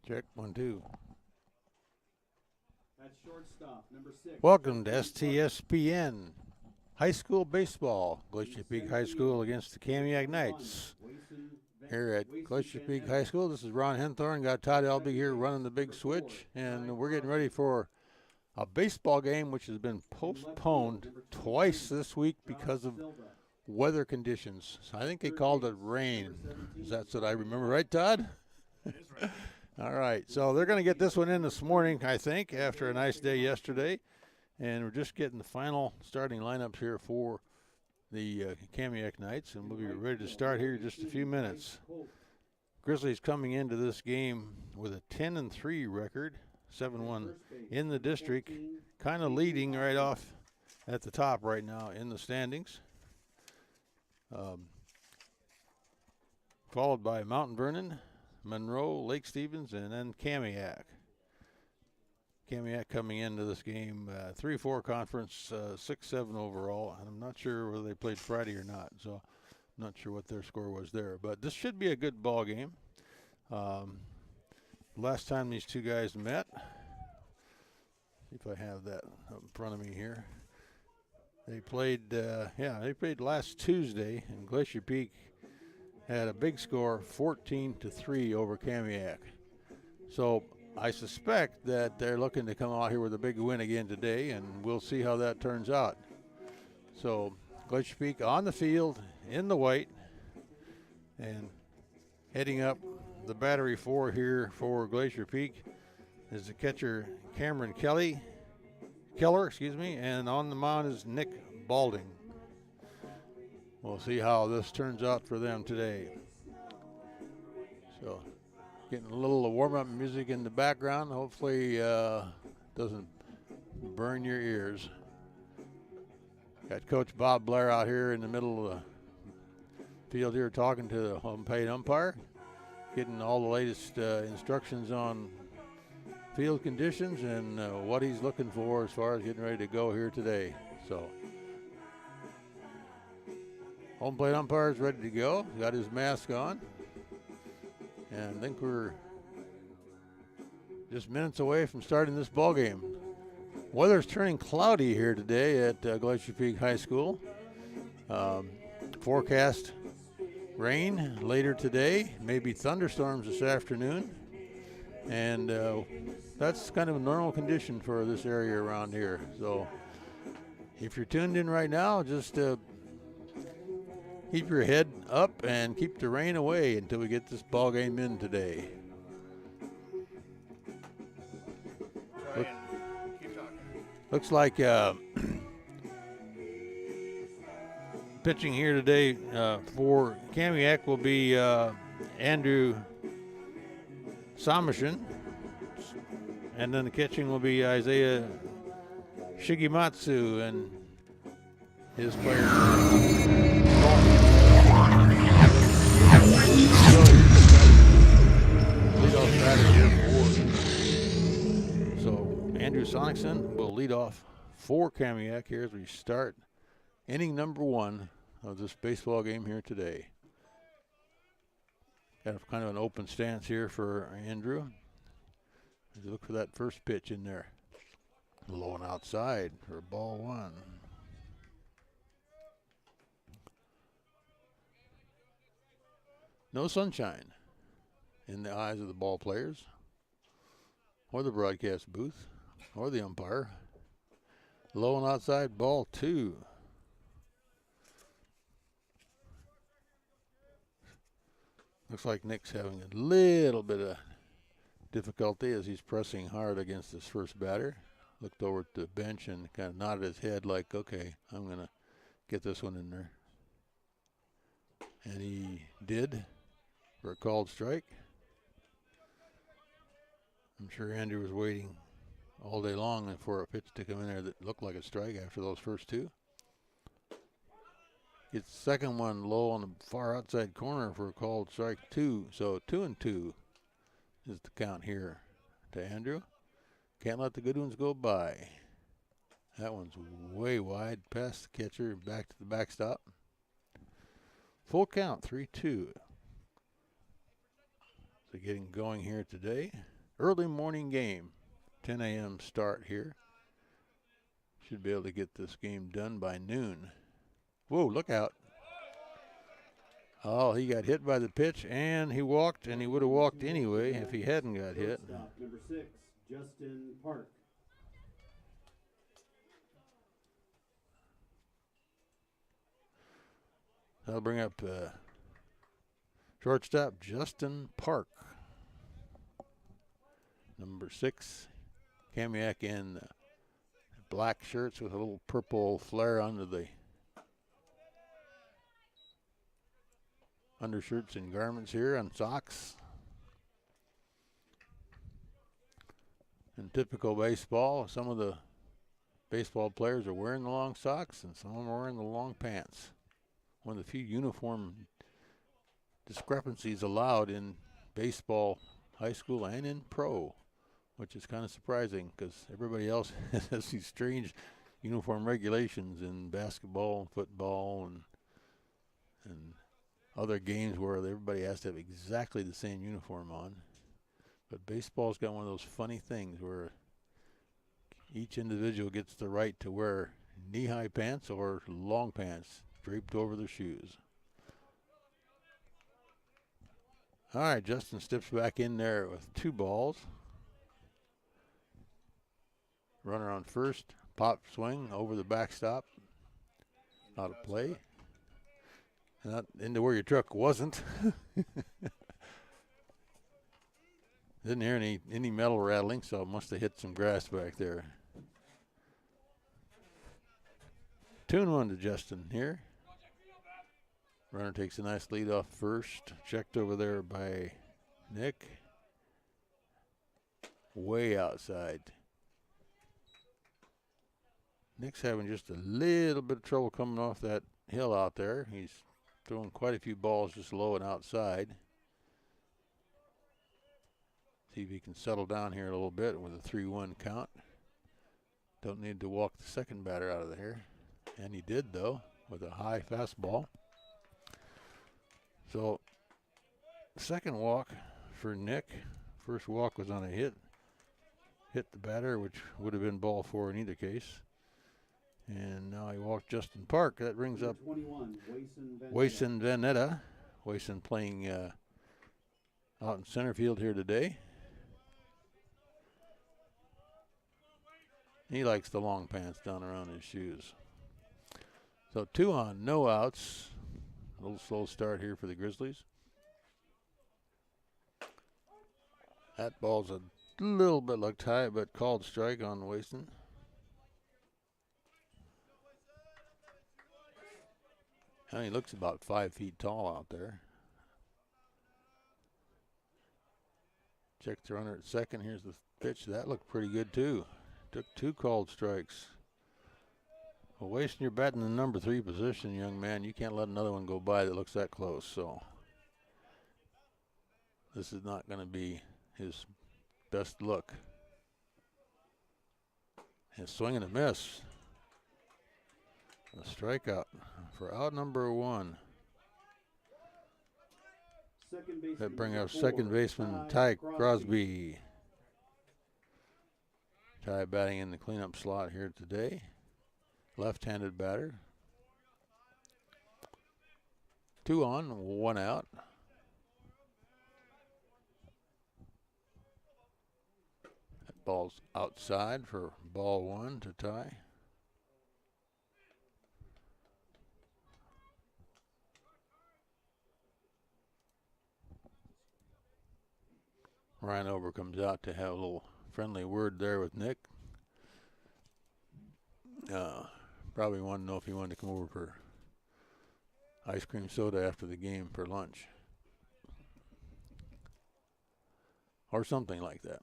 Check 1, 2. At shortstop, number 6. Welcome to STSPN High School Baseball. Glacier Peak High School against the Kamiak Knights. Here at Glacier Peak High School, this is Ron Henthorne. Got Todd Elby here running the big switch, and we're getting ready for a baseball game which has been postponed twice this week because of weather conditions. I think they called it rain. That's what I remember, right, Todd? That is right. All right, so they're going to get this one in this morning, I think, after a nice day yesterday. And we're just getting the final starting lineups here for the Kamiak Knights, and we'll be ready to start here in just a few minutes. Grizzlies coming into this game with a 10-3 record, 7-1 in the district, kind of leading right off at the top right now in the standings. Followed by Mountain Vernon, Monroe, Lake Stevens, and then Kamiak. Kamiak coming into this game 3-4 conference, 6-7 overall, and I'm not sure whether they played Friday or not, so I'm not sure what their score was there. But this should be a good ball game. Last time these two guys met, see if I have that up in front of me here. They played, they played last Tuesday, and Glacier Peak had a big score, 14-3 over Kamiak. So I suspect that they're looking to come out here with a big win again today, and we'll see how that turns out. So Glacier Peak on the field in the white, and heading up the battery 4 here for Glacier Peak is the catcher Cameron Keller, and on the mound is Nick Balding. We'll see how this turns out for them today. So getting a little warm-up music in the background. Hopefully doesn't burn your ears. Got Coach Bob Blair out here in the middle of the field here talking to the home plate umpire, getting all the latest instructions on field conditions and what he's looking for as far as getting ready to go here today. So home plate umpire is ready to go. Got his mask on. And I think we're just minutes away from starting this ball game. Weather's turning cloudy here today at Glacier Peak High School. Forecast rain later today, maybe thunderstorms this afternoon. And that's kind of a normal condition for this area around here. So if you're tuned in right now, just keep your head up and keep the rain away until we get this ball game in today. Keep talking. Looks like pitching here today for Kamiak will be Andrew Samashin, and then the catching will be Isaiah Shigematsu and his players. So Andrew Sonicson will lead off for Kamiak here as we start inning number 1 of this baseball game here today. Got kind of an open stance here for Andrew. Look for that first pitch in there. Low and outside for ball 1. No sunshine in the eyes of the ball players or the broadcast booth or the umpire. Low and outside, ball 2. Looks like Nick's having a little bit of difficulty as he's pressing hard against his first batter. Looked over at the bench and kind of nodded his head like, okay, I'm going to get this one in there. And he did for a called strike. I'm sure Andrew was waiting all day long for a pitch to come in there that looked like a strike after those first 2. Gets the second one low on the far outside corner for a called strike 2. So 2-2 is the count here to Andrew. Can't let the good ones go by. That one's way wide past the catcher, back to the backstop. Full count, 3-2. So getting going here today. early morning game. 10 a.m. start here. Should be able to get this game done by noon. Whoa, look out. Oh, he got hit by the pitch, and he walked, and he would have walked anyway if he hadn't got hit. Shortstop, number 6, Justin Park. That'll bring up shortstop Justin Park. Number 6, Kamiak in black shirts with a little purple flare under the undershirts and garments here on socks. In typical baseball, some of the baseball players are wearing the long socks and some of them are wearing the long pants. One of the few uniform discrepancies allowed in baseball, high school, and in pro, which is kind of surprising because everybody else has these strange uniform regulations in basketball and football and other games where everybody has to have exactly the same uniform on. But baseball's got one of those funny things where each individual gets the right to wear knee-high pants or long pants draped over their shoes. All right, Justin steps back in there with 2 balls. Runner on first, pop swing over the backstop. Out of play. Not into where your truck wasn't. Didn't hear any metal rattling, so it must have hit some grass back there. 2-1 to Justin here. Runner takes a nice lead off first. Checked over there by Nick. Way outside. Nick's having just a little bit of trouble coming off that hill out there. He's throwing quite a few balls just low and outside. See if he can settle down here a little bit with a 3-1 count. Don't need to walk the second batter out of there. And he did, though, with a high fastball. So, second walk for Nick. First walk was on a hit. Hit the batter, which would have been ball 4 in either case. And now he walked Justin Park. That brings up 21, Wason Vanetta. Wason playing out in center field here today. He likes the long pants down around his shoes. So 2 on, no outs. A little slow start here for the Grizzlies. That ball's a little bit looked high, but called strike on Wason. And he looks about 5 feet tall out there. Check the runner at second. Here's the pitch. That looked pretty good, too. Took 2 called strikes. Well, wasting your bat in the number 3 position, young man, you can't let another one go by that looks that close. So this is not going to be his best look. And swing and a miss. A strikeout for out number 1. That brings up second baseman Ty Crosby. Ty batting in the cleanup slot here today. Left-handed batter. 2 on, 1 out. That ball's outside for ball 1 to Ty. Ryan Over comes out to have a little friendly word there with Nick. Probably wanted to know if he wanted to come over for ice cream soda after the game for lunch. Or something like that.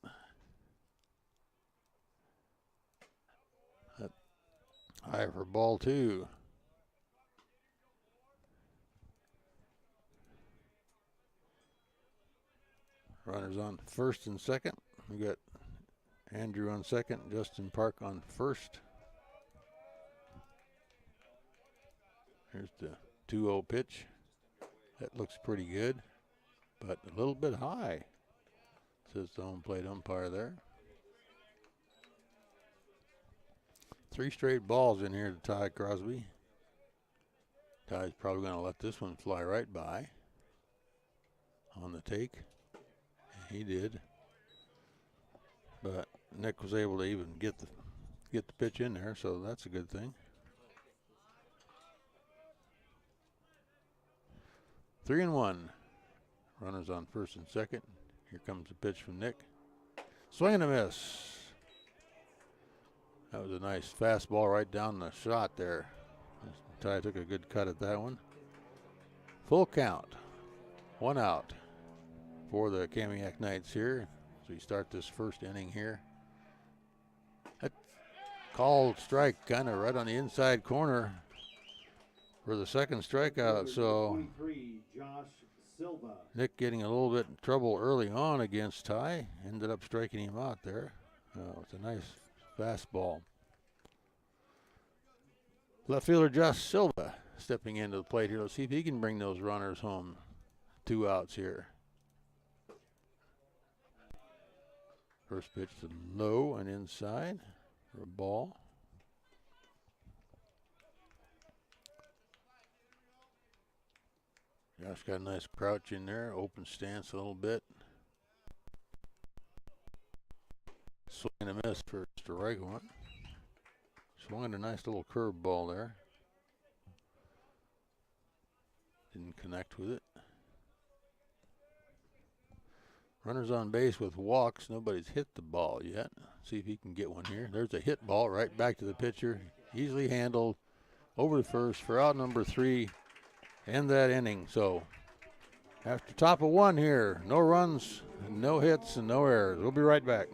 High for ball 2. Runners on first and second. We got Andrew on second, Justin Park on first. Here's the 2-0 pitch. That looks pretty good, but a little bit high. says the home plate umpire there. 3 straight balls in here to Ty Crosby. Ty's probably going to let this one fly right by on the take. He did. But Nick was able to even get the pitch in there, so that's a good thing. 3-1. Runners on first and second. Here comes the pitch from Nick. Swing and a miss. That was a nice fastball right down the shot there. Ty took a good cut at that one. Full count. 1 out for the Kamiak Knights here as we start this first inning here. That called strike kind of right on the inside corner for the second strikeout. So Nick getting a little bit in trouble early on against Ty. Ended up striking him out there. It's a nice fastball. Left fielder Josh Silva stepping into the plate here. Let's see if he can bring those runners home. 2 outs here. First pitch to low and inside for a ball. Josh got a nice crouch in there, open stance a little bit. Swing and a miss for strike 1. Swung a nice little curve ball there. Didn't connect with it. Runners on base with walks. Nobody's hit the ball yet. See if he can get one here. There's a hit ball right back to the pitcher. Easily handled over the first for out number 3. End that inning. So after top of 1 here, no runs, no hits, and no errors. We'll be right back.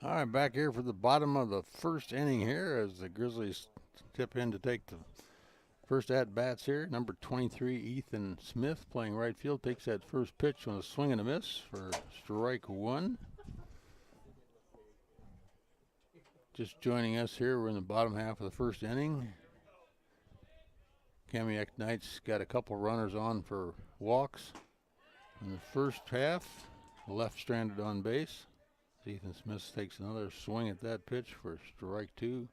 All right, back here for the bottom of the first inning here as the Grizzlies tip in to take the first at-bats here. Number 23, Ethan Smith, playing right field, takes that first pitch on a swing and a miss for strike 1. Just joining us here, we're in the bottom half of the first inning. Kamiak Knights got a couple runners on for walks. In the first half, left stranded on base. Ethan Smith takes another swing at that pitch for strike 2.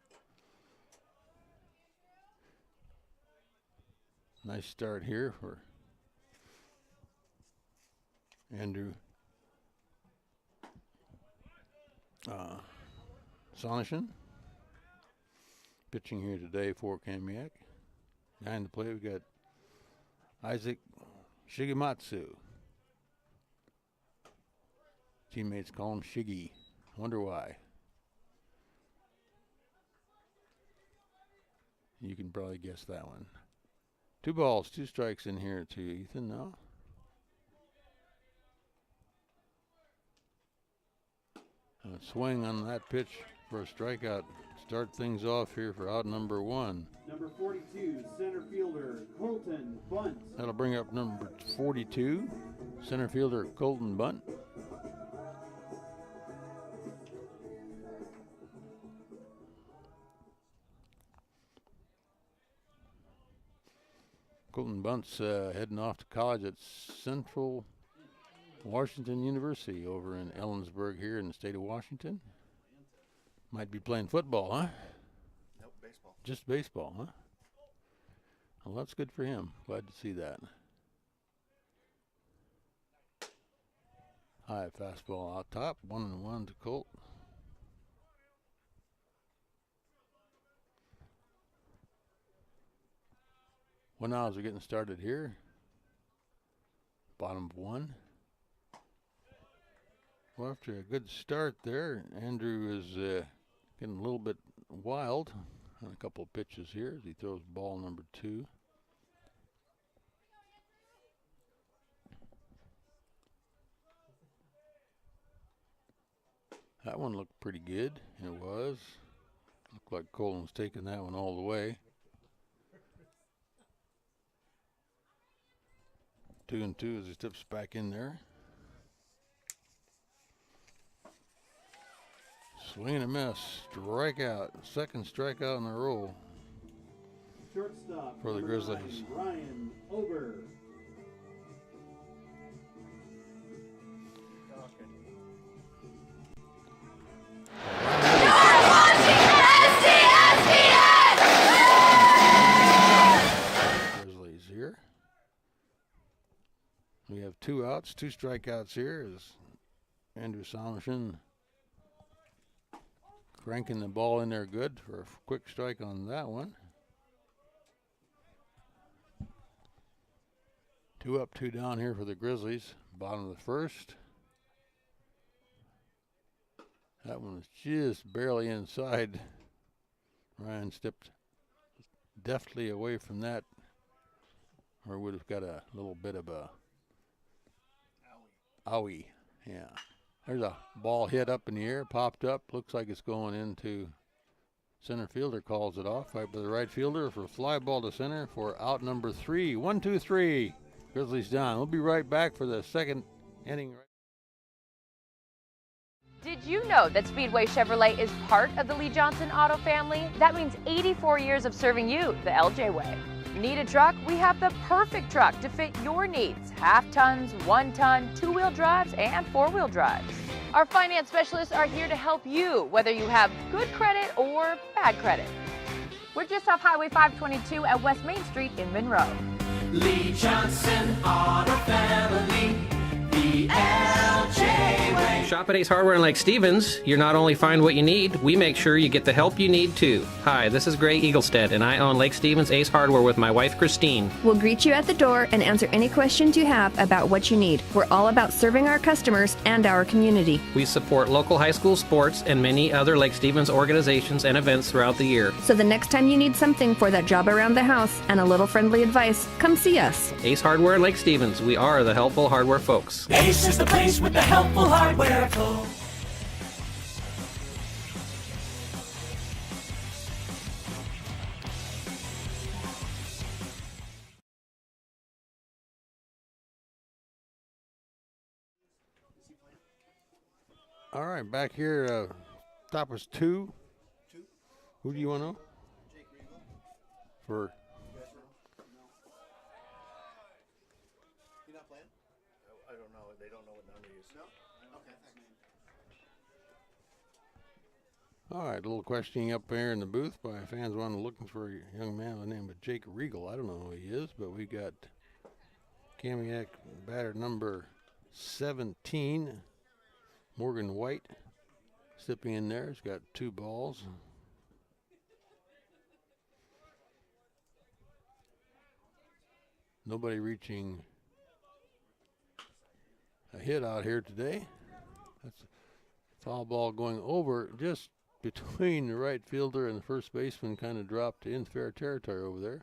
Nice start here for Andrew Sonishin. Pitching here today for Kamiak. Behind the plate, we got Isaac Shigematsu. Teammates call him Shiggy. Wonder why. You can probably guess that one. 2 balls, 2 strikes in here to Ethan now. A swing on that pitch for a strikeout. Start things off here for out number 1. Number 42, center fielder Colton Bunt. That'll bring up number 42, center fielder Colton Bunt. Colton Bunt's heading off to college at Central Washington University over in Ellensburg here in the state of Washington. Might be playing football, huh? Nope, baseball. Just baseball, huh? Well, that's good for him. Glad to see that. High fastball out top. 1-1 to Colt. One out as we're getting started here. Bottom of 1. Well, after a good start there, Andrew is getting a little bit wild on a couple of pitches here as he throws ball number 2. That one looked pretty good. It was. Looked like Colton was taking that one all the way. 2-2 as he steps back in there. Swing and a miss. Strikeout. Second strikeout in a row Shortstop for the number Grizzlies. 9, Ryan Ober. Grizzlies here. We have 2 outs, 2 strikeouts here as Andrew Sonishin cranking the ball in there good for a quick strike on that one. 2 up, 2 down here for the Grizzlies. Bottom of the first. That one was just barely inside. Ryan stepped deftly away from that, or would have got a little bit of a owie. Yeah. There's a ball hit up in the air, popped up. Looks like it's going into center fielder, calls it off. Right by the right fielder for a fly ball to center for out number 3. 1-2-3. Grizzlies down. We'll be right back for the second inning. Did you know that Speedway Chevrolet is part of the Lee Johnson Auto family? That means 84 years of serving you the LJ way. Need a truck? We have the perfect truck to fit your needs. Half tons, 1 ton, 2-wheel drives, and 4-wheel drives. Our finance specialists are here to help you, whether you have good credit or bad credit. We're just off Highway 522 at West Main Street in Monroe. Lee Johnson Auto Family, the LJ way. Shop at Ace Hardware in Lake Stevens. You not only find what you need, we make sure you get the help you need too. Hi, this is Gray Eaglestead, and I own Lake Stevens Ace Hardware with my wife Christine. We'll greet you at the door and answer any questions you have about what you need. We're all about serving our customers and our community. We support local high school sports and many other Lake Stevens organizations and events throughout the year. So the next time you need something for that job around the house and a little friendly advice, come see us. Ace Hardware in Lake Stevens. We are the helpful hardware folks. Ace is the place with the helpful hardware folks. All right, back here, top was 2. Who do you want to know? For You not playing? I don't know. They don't know what number you use. No? Okay. All right, a little questioning up there in the booth by fans looking for a young man by the name of Jake Regal. I don't know who he is, but we got Kamiak batter number 17, Morgan White, stepping in there. He's got 2 balls. Nobody reaching a hit out here today. That's a foul ball going over just between the right fielder and the first baseman, kind of dropped in fair territory over there.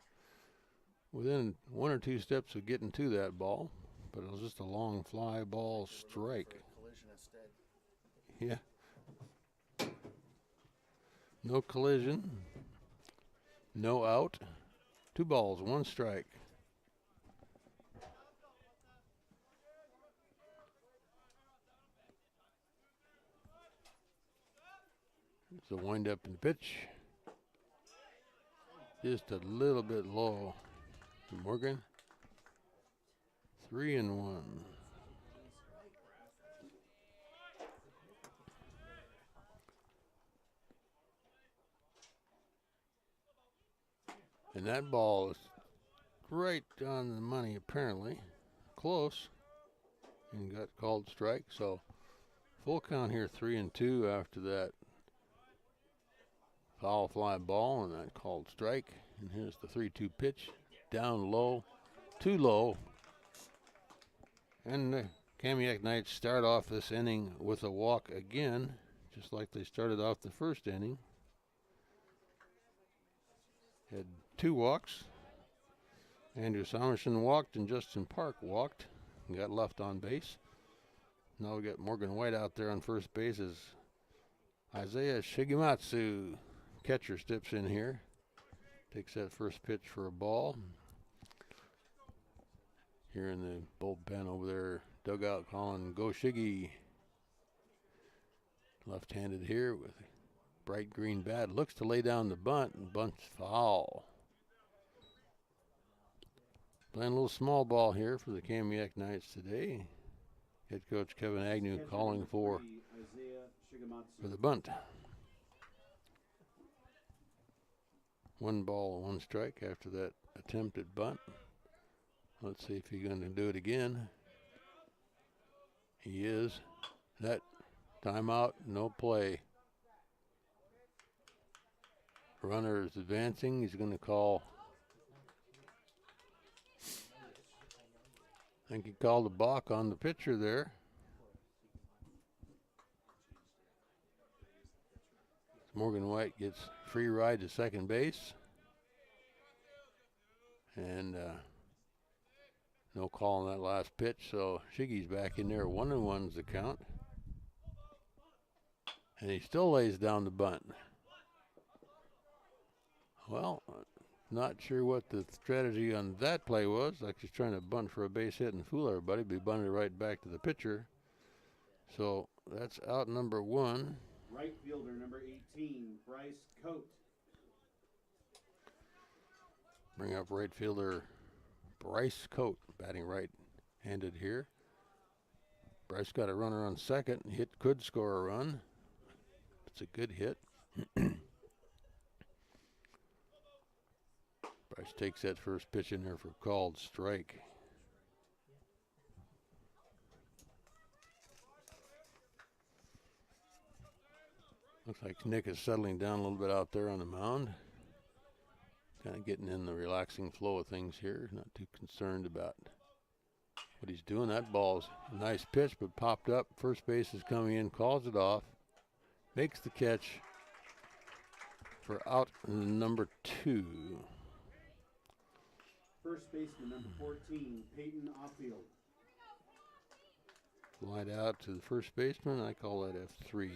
Within 1 or 2 steps of getting to that ball, but it was just a long fly ball strike. Collision instead. Yeah. No collision. No out. 2 balls, 1 strike. It's a wind up in the pitch. Just a little bit low to Morgan. 3-1. And that ball is right on the money, apparently. Close. And got called strike. So full count here, 3-2 after that foul fly ball and that called strike. And here's the 3-2 pitch. Down low. Too low. And the Kamiak Knights start off this inning with a walk again, just like they started off the first inning. Had 2 walks. Andrew Somerson walked and Justin Park walked and got left on base. Now we got Morgan White out there on first base as Isaiah Shigematsu, catcher, steps in here. Takes that first pitch for a ball. Here in the bullpen over there, dugout calling go Shiggy. Left-handed here with bright green bat. Looks to lay down the bunt, and bunt's foul. Playing a little small ball here for the Kamiak Knights today. Head coach Kevin Agnew calling for the bunt. 1 ball, 1 strike after that attempted bunt. Let's see if he's going to do it again. He is. That timeout, no play. Runner is advancing. He's going to call. I think he called a balk on the pitcher there. Morgan White gets free ride to second base. And no call on that last pitch, so Shiggy's back in there. 1-1's the count. And he still lays down the bunt. Well, not sure what the strategy on that play was. Like he's trying to bunt for a base hit and fool everybody, but he bunted right back to the pitcher. So that's out number 1. Right fielder number 18, Bryce Coate. Bring up right fielder Bryce Coate, batting right-handed here. Bryce got a runner on second. Hit could score a run. It's a good hit. Bryce takes that first pitch in there for called strike. Looks like Nick is settling down a little bit out there on the mound. Kind of getting in the relaxing flow of things here. Not too concerned about what he's doing. That ball's a nice pitch, but popped up. First base is coming in, calls it off, makes the catch for out number 2. First baseman number 14, Peyton Offield. Slide out to the first baseman. I call that F3.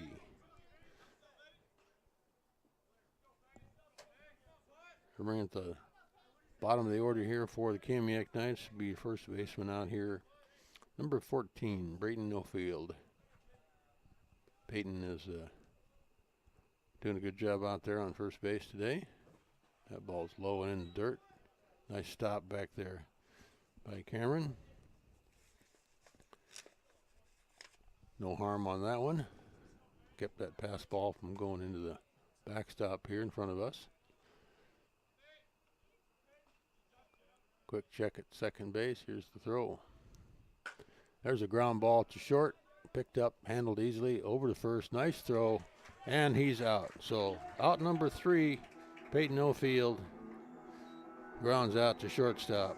We're bringing at the bottom of the order here for the Kamiak Knights. Be first baseman out here. Number 14, Brayton Ofield. Peyton is doing a good job out there on first base today. That ball's low and in the dirt. Nice stop back there by Cameron. No harm on that one. kept that pass ball from going into the backstop here in front of us. Quick check at second base. Here's the throw. There's a ground ball to short. Picked up, handled easily over to first. Nice throw, and he's out. So out number 3, Peyton Ofield grounds out to shortstop.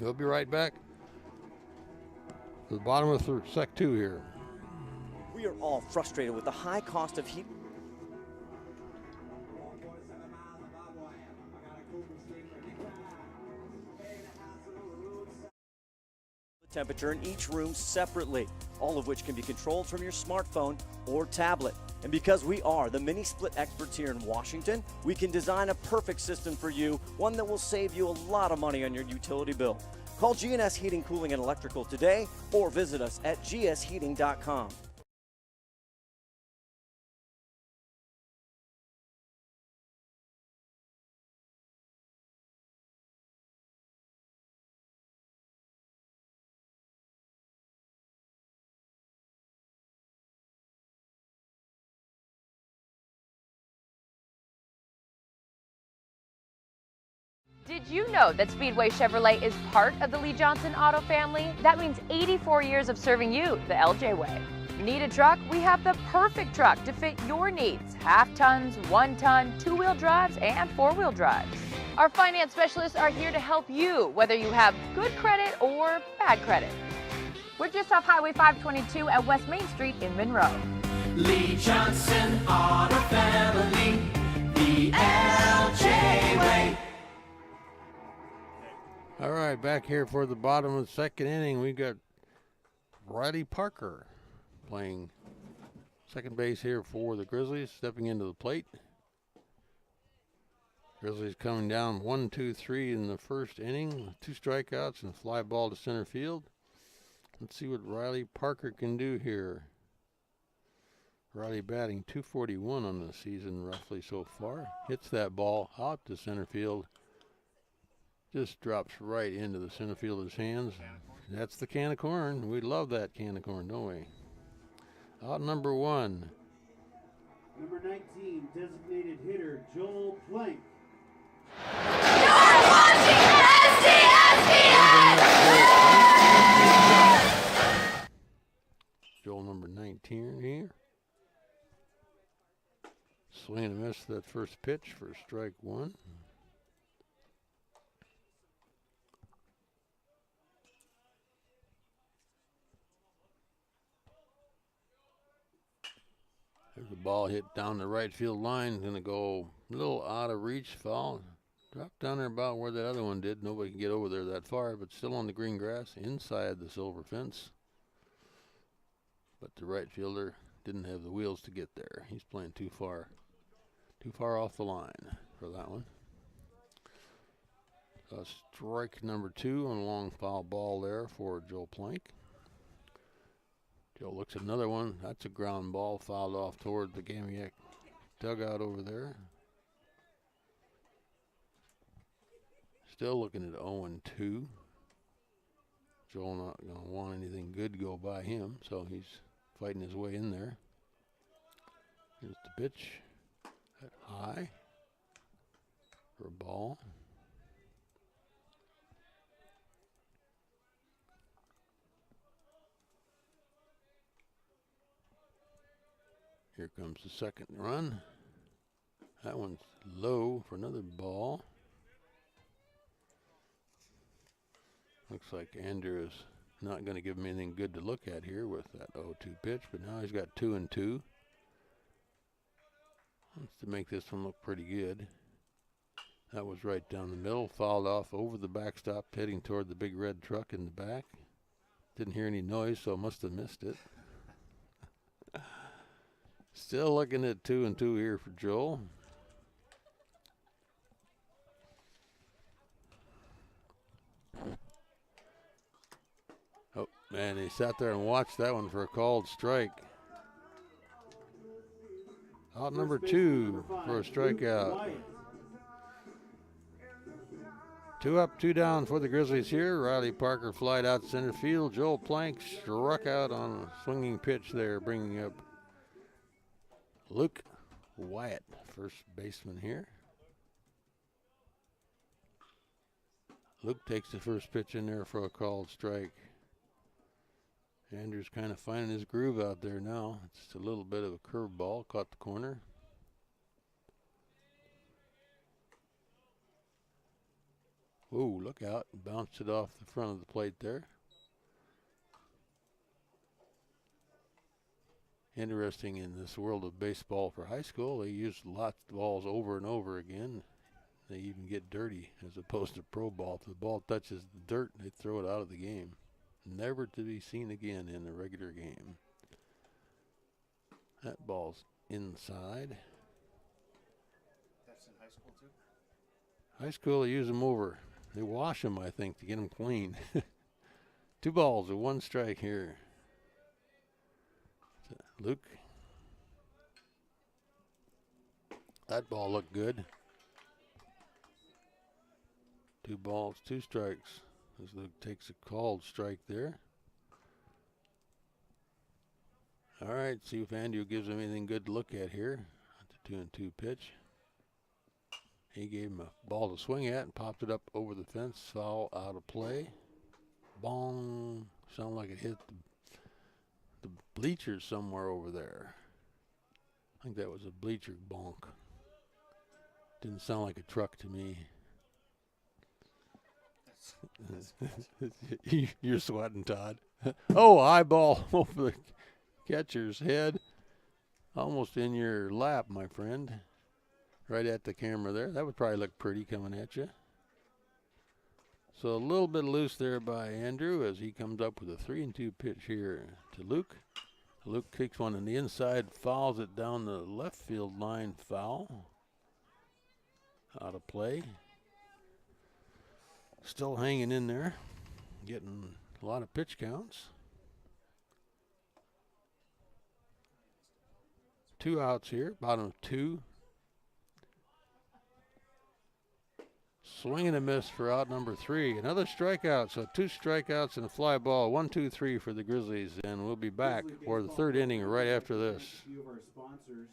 We'll be right back to the bottom of Sec 2 here. We are all frustrated with the high cost of heat. Temperature in each room separately, all of which can be controlled from your smartphone or tablet. And because we are the mini split experts here in Washington, we can design a perfect system for you, one that will save you a lot of money on your utility bill. Call G&S Heating, Cooling, and Electrical today or visit us at gsheating.com. Did you know that Speedway Chevrolet is part of the Lee Johnson Auto family? That means 84 years of serving you the LJ way. Need a truck? We have the perfect truck to fit your needs. Half tons, 1 ton, 2-wheel drives, and 4-wheel drives. Our finance specialists are here to help you, whether you have good credit or bad credit. We're just off Highway 522 at West Main Street in Monroe. Lee Johnson Auto Family, the LJ way. All right, back here for the bottom of the second inning, we got Riley Parker playing second base here for the Grizzlies, stepping into the plate. Grizzlies coming down 1-2-3 in the first inning, 2 strikeouts and a fly ball to center field. Let's see what Riley Parker can do here. Riley batting .241 on the season roughly so far. Hits that ball out to center field. Just drops right into the center fielder's hands. That's the can of corn. We love that can of corn, don't we? Out number 1. Number 19, designated hitter Joel Plank. You're watching STSPN! Joel number 19 here. Swing and a miss that first pitch for strike 1. There's the ball hit down the right field line. Going to go a little out of reach, foul. Dropped down there about where that other one did. Nobody can get over there that far, but still on the green grass inside the silver fence. But the right fielder didn't have the wheels to get there. He's playing too far off the line for that one. Strike number 2 on a long foul ball there for Joel Plank. Joe looks at another one. That's a ground ball fouled off toward the Kamiak dugout over there. Still looking at 0-2. Joel not going to want anything good to go by him, so he's fighting his way in there. Here's the pitch. At high for a ball. Here comes the second run. That one's low for another ball. Looks like Andrew is not going to give him anything good to look at here with that 0-2 pitch, but now he's got 2-2. Wants to make this one look pretty good. That was right down the middle, fouled off over the backstop, heading toward the big red truck in the back. Didn't hear any noise, so must have missed it. Still looking at 2-2 here for Joel. Oh, man, he sat there and watched that one for a called strike. Out number 2 for a strikeout. 2 up, 2 down for the Grizzlies here. Riley Parker flied out center field. Joel Plank struck out on a swinging pitch there, bringing up Luke Wyatt, first baseman here. Luke takes the first pitch in there for a called strike. Andrew's kind of finding his groove out there now. It's a little bit of a curveball, caught the corner. Ooh, look out. Bounced it off the front of the plate there. Interesting, in this world of baseball for high school, they use lots of balls over and over again. They even get dirty as opposed to pro ball. If the ball touches the dirt, they throw it out of the game. Never to be seen again in the regular game. That ball's inside. That's in high school too? High school, they use them over. They wash them, I think, to get them clean. 2 balls with 1 strike here. Luke. That ball looked good. 2 balls, 2 strikes. As Luke takes a called strike there. All right, see if Andrew gives him anything good to look at here. The 2-2 pitch. He gave him a ball to swing at and popped it up over the fence. Foul, out of play. Bong. Sounded like it hit the bleachers somewhere over there. I think that was a bleacher bonk. Didn't sound like a truck to me. You're sweating, Todd. Oh, eyeball over the catcher's head. Almost in your lap, my friend. Right at the camera there. That would probably look pretty coming at you. So a little bit loose there by Andrew as he comes up with a 3-2 pitch here to Luke. Luke kicks one on the inside, fouls it down the left field line, foul. Out of play. Still hanging in there, getting a lot of pitch counts. 2 outs here, bottom of 2. Swing and a miss for out number 3. Another strikeout, so 2 strikeouts and a fly ball. 1-2-3 for the Grizzlies, and we'll be back for the 3rd inning right after this. A few of our sponsors.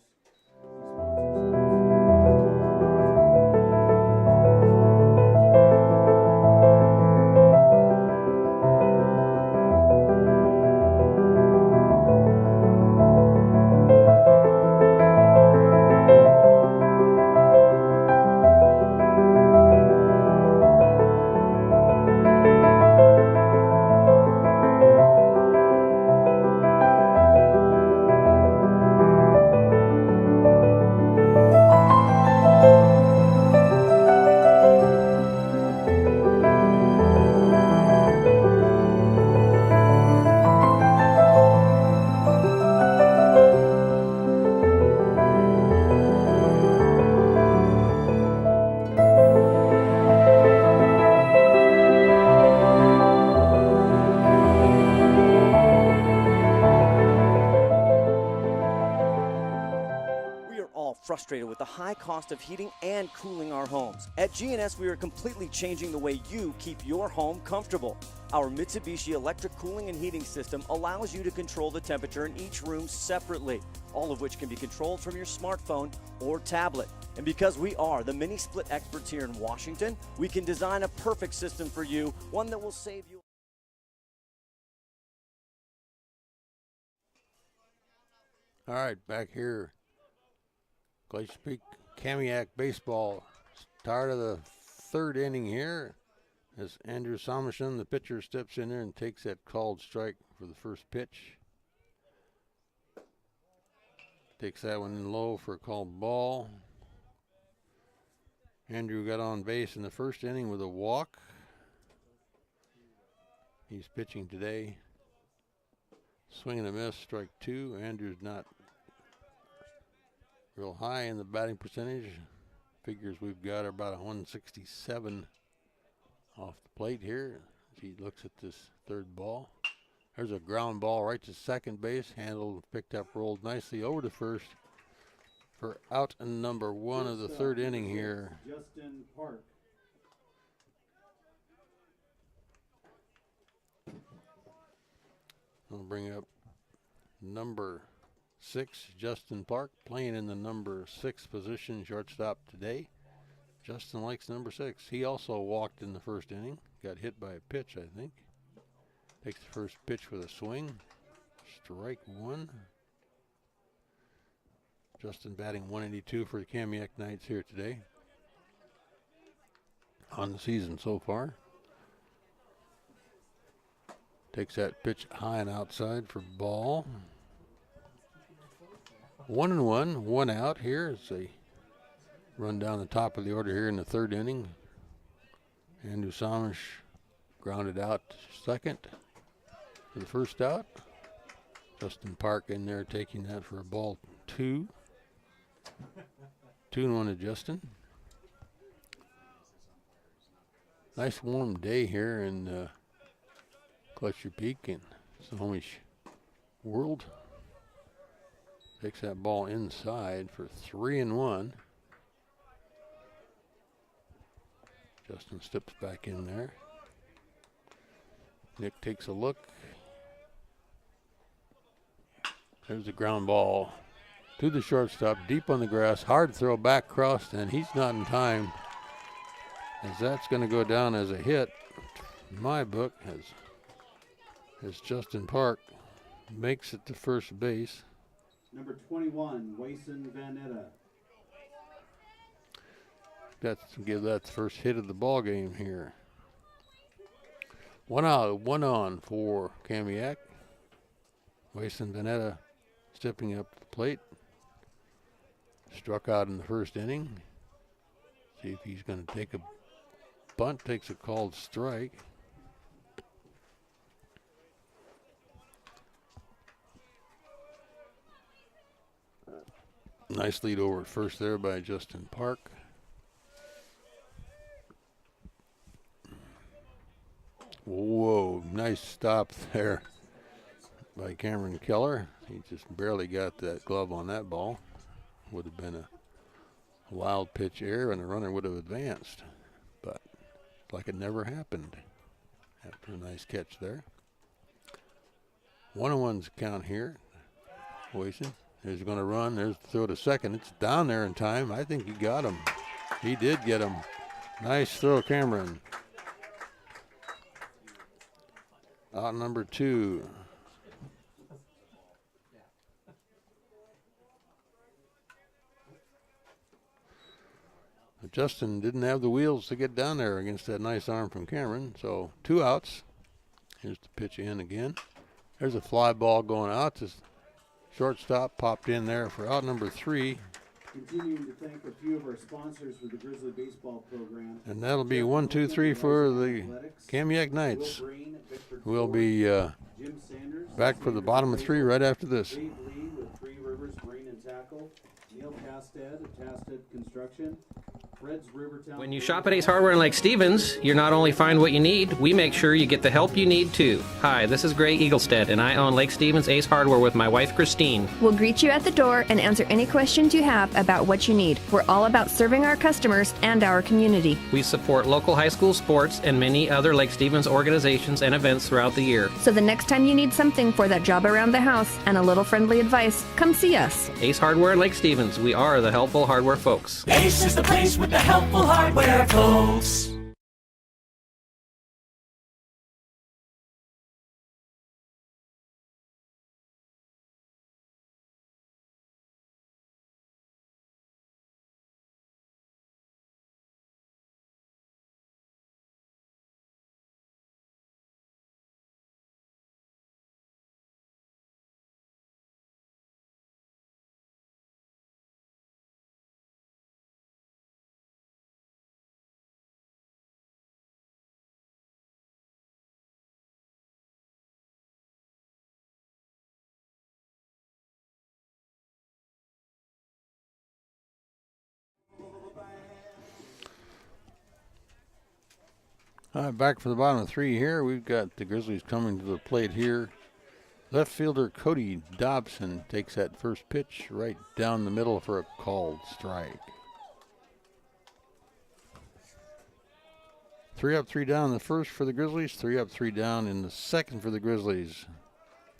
Frustrated with the high cost of heating and cooling our homes. At G&S, we are completely changing the way you keep your home comfortable. Our Mitsubishi electric cooling and heating system allows you to control the temperature in each room separately, all of which can be controlled from your smartphone or tablet. And because we are the mini split experts here in Washington, we can design a perfect system for you, one that will save you. All right, back here. Glacier Peak Kamiak baseball. Start of the 3rd inning here as Andrew Somerson, the pitcher, steps in there and takes that called strike for the first pitch. Takes that one in low for a called ball. Andrew got on base in the 1st inning with a walk. He's pitching today. Swing and a miss, strike 2. Andrew's not real high in the batting percentage. Figures we've got are about 167 off the plate here. As he looks at this 3rd ball. There's a ground ball right to second base. Handled, picked up, rolled nicely over to first for out number 1 of the 3rd inning here. Justin Park. We'll bring up number 6, Justin Park, playing in the number 6 position, shortstop today. Justin likes number 6. He also walked in the first inning. Got hit by a pitch, I think. Takes the first pitch with a swing. Strike 1. Justin batting 182 for the Kamiak Knights here today. On the season so far. Takes that pitch high and outside for ball. 1-1, 1 out here as they run down the top of the order here in the third inning. Andrew Samish grounded out second for the first out. Justin Park in there taking that for a ball 2. 2-1 to Justin. Nice warm day here in Glacier Peak in Snohomish World. Takes that ball inside for 3-1. Justin steps back in there. Nick takes a look. There's a ground ball to the shortstop, deep on the grass. Hard throw back crossed, and he's not in time. As that's going to go down as a hit. In my book, as Justin Park makes it to first base. Number 21, Wason Vanetta. That's to give that the first hit of the ball game here. 1 out, 1 on for Kamiak. Wason Vanetta stepping up to the plate. Struck out in the first inning. See if he's going to take a bunt. Takes a called strike. Nice lead over at first there by Justin Park. Whoa, nice stop there by Cameron Keller. He just barely got that glove on that ball. Would have been a wild pitch error and the runner would have advanced. But like it never happened after a nice catch there. 1-1's count here. Wason. He's going to run. There's the throw to second. It's down there in time. I think he got him. He did get him. Nice throw, Cameron. Out number 2. But Justin didn't have the wheels to get down there against that nice arm from Cameron. So 2 outs. Here's the pitch in again. There's a fly ball going out. Just shortstop popped in there for out number 3. Continuing to thank a few of our sponsors for the Grizzly baseball program. And that'll be 1, 2, 3 for the Kamiak Knights. We'll be back for the bottom of 3 right after this. Dave Lee with 3 Rivers Marine and Tackle. Neil Tasted of Tasted Construction. Fred's Rivertown. When you shop at Ace Hardware in Lake Stevens, you not only find what you need, we make sure you get the help you need too. Hi, this is Gray Eaglestead, and I own Lake Stevens Ace Hardware with my wife Christine. We'll greet you at the door and answer any questions you have about what you need. We're all about serving our customers and our community. We support local high school sports and many other Lake Stevens organizations and events throughout the year. So the next time you need something for that job around the house and a little friendly advice, come see us. Ace Hardware in Lake Stevens, we are the helpful hardware folks. Ace is the place with the helpful hardware folks. Back for the bottom of 3 here. We've got the Grizzlies coming to the plate here. Left fielder Cody Dobson takes that first pitch right down the middle for a called strike. 3 up, 3 down in the first for the Grizzlies. 3 up, 3 down in the second for the Grizzlies.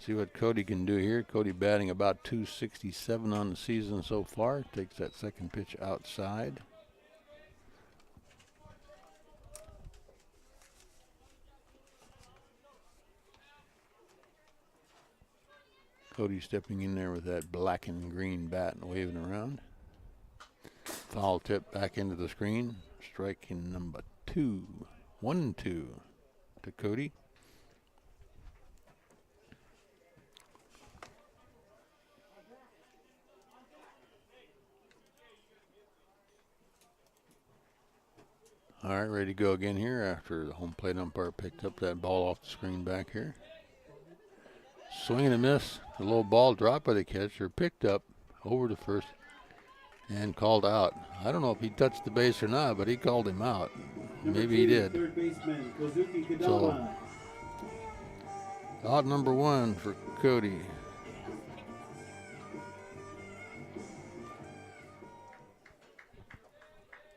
See what Cody can do here. Cody batting about 267 on the season so far. Takes that second pitch outside. Cody stepping in there with that black and green bat and waving around. Foul tip back into the screen. Strike in number 2. 1-2 to Cody. All right, ready to go again here after the home plate umpire picked up that ball off the screen back here. Swing and a miss. The low ball dropped by the catcher, picked up over to first and called out. I don't know if he touched the base or not, but he called him out. Maybe he did. Third baseman, Kazuki Kadama. So, out number 1 for Cody.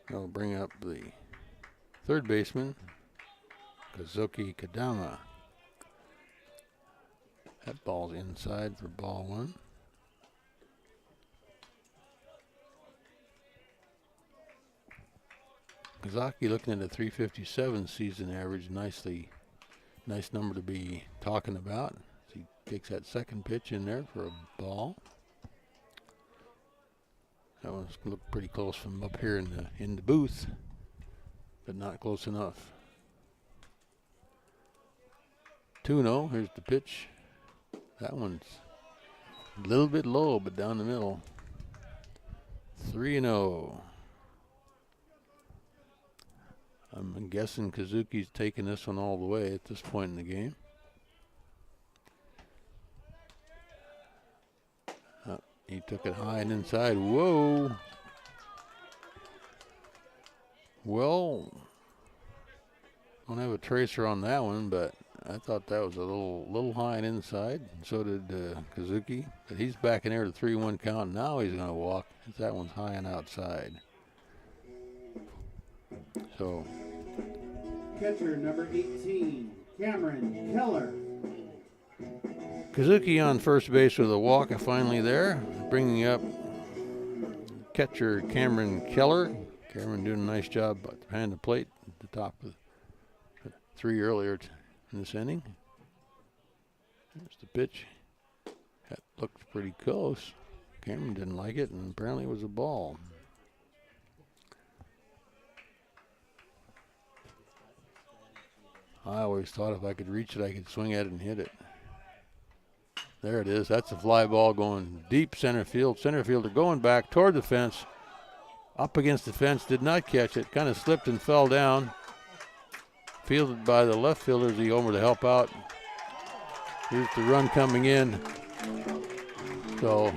That'll bring up the third baseman, Kazuki Kadama. That ball's inside for ball 1. Kazaki looking at a 357 season average. Nice number to be talking about. He takes that second pitch in there for a ball. That one's looked pretty close from up here in the booth, but not close enough. 2-0. Here's the pitch. That one's a little bit low, but down the middle. 3-0. I'm guessing Kazuki's taking this one all the way at this point in the game. He took it high and inside. Whoa. Well, don't have a tracer on that one, but I thought that was a little high and inside. So did Kazuki. But he's back in there to 3-1 count. Now he's going to walk. That one's high and outside. So, Catcher number 18, Cameron Keller. Kazuki on first base with a walk finally there. Bringing up catcher Cameron Keller. Cameron doing a nice job behind the plate at the top of 3 earlier in this inning. There's the pitch. That looked pretty close. Cameron didn't like it, and apparently it was a ball. I always thought if I could reach it, I could swing at it and hit it. There it is. That's a fly ball going deep center field. Center fielder going back toward the fence. Up against the fence, did not catch it. Kind of slipped and fell down. Fielded by the left fielder as he over to help out. Here's the run coming in. So,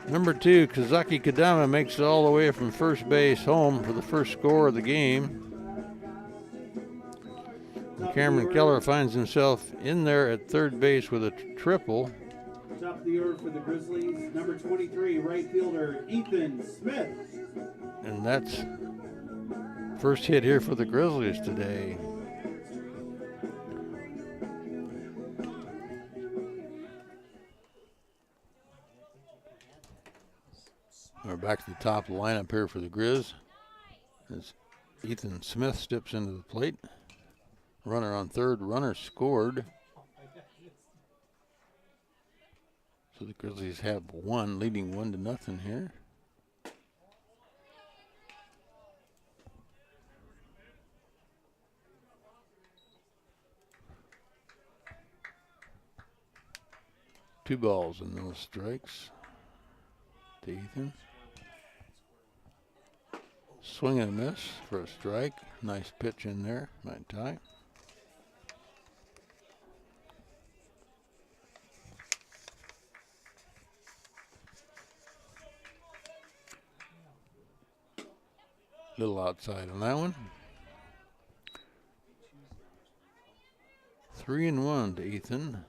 number 2, Kazuki Kadama makes it all the way from first base home for the first score of the game. Cameron Keller finds himself in there at third base with a triple. Top of the order for the Grizzlies, number 23, right fielder Ethan Smith. And that's first hit here for the Grizzlies today. We're back to the top of the lineup here for the Grizz. As Ethan Smith steps into the plate. Runner on third, runner scored. So the Grizzlies have one, leading 1-0 here. Two balls and no strikes to Ethan. Swing and a miss for a strike. Nice pitch in there, might tie. Little outside on that one. 3-1 to Ethan.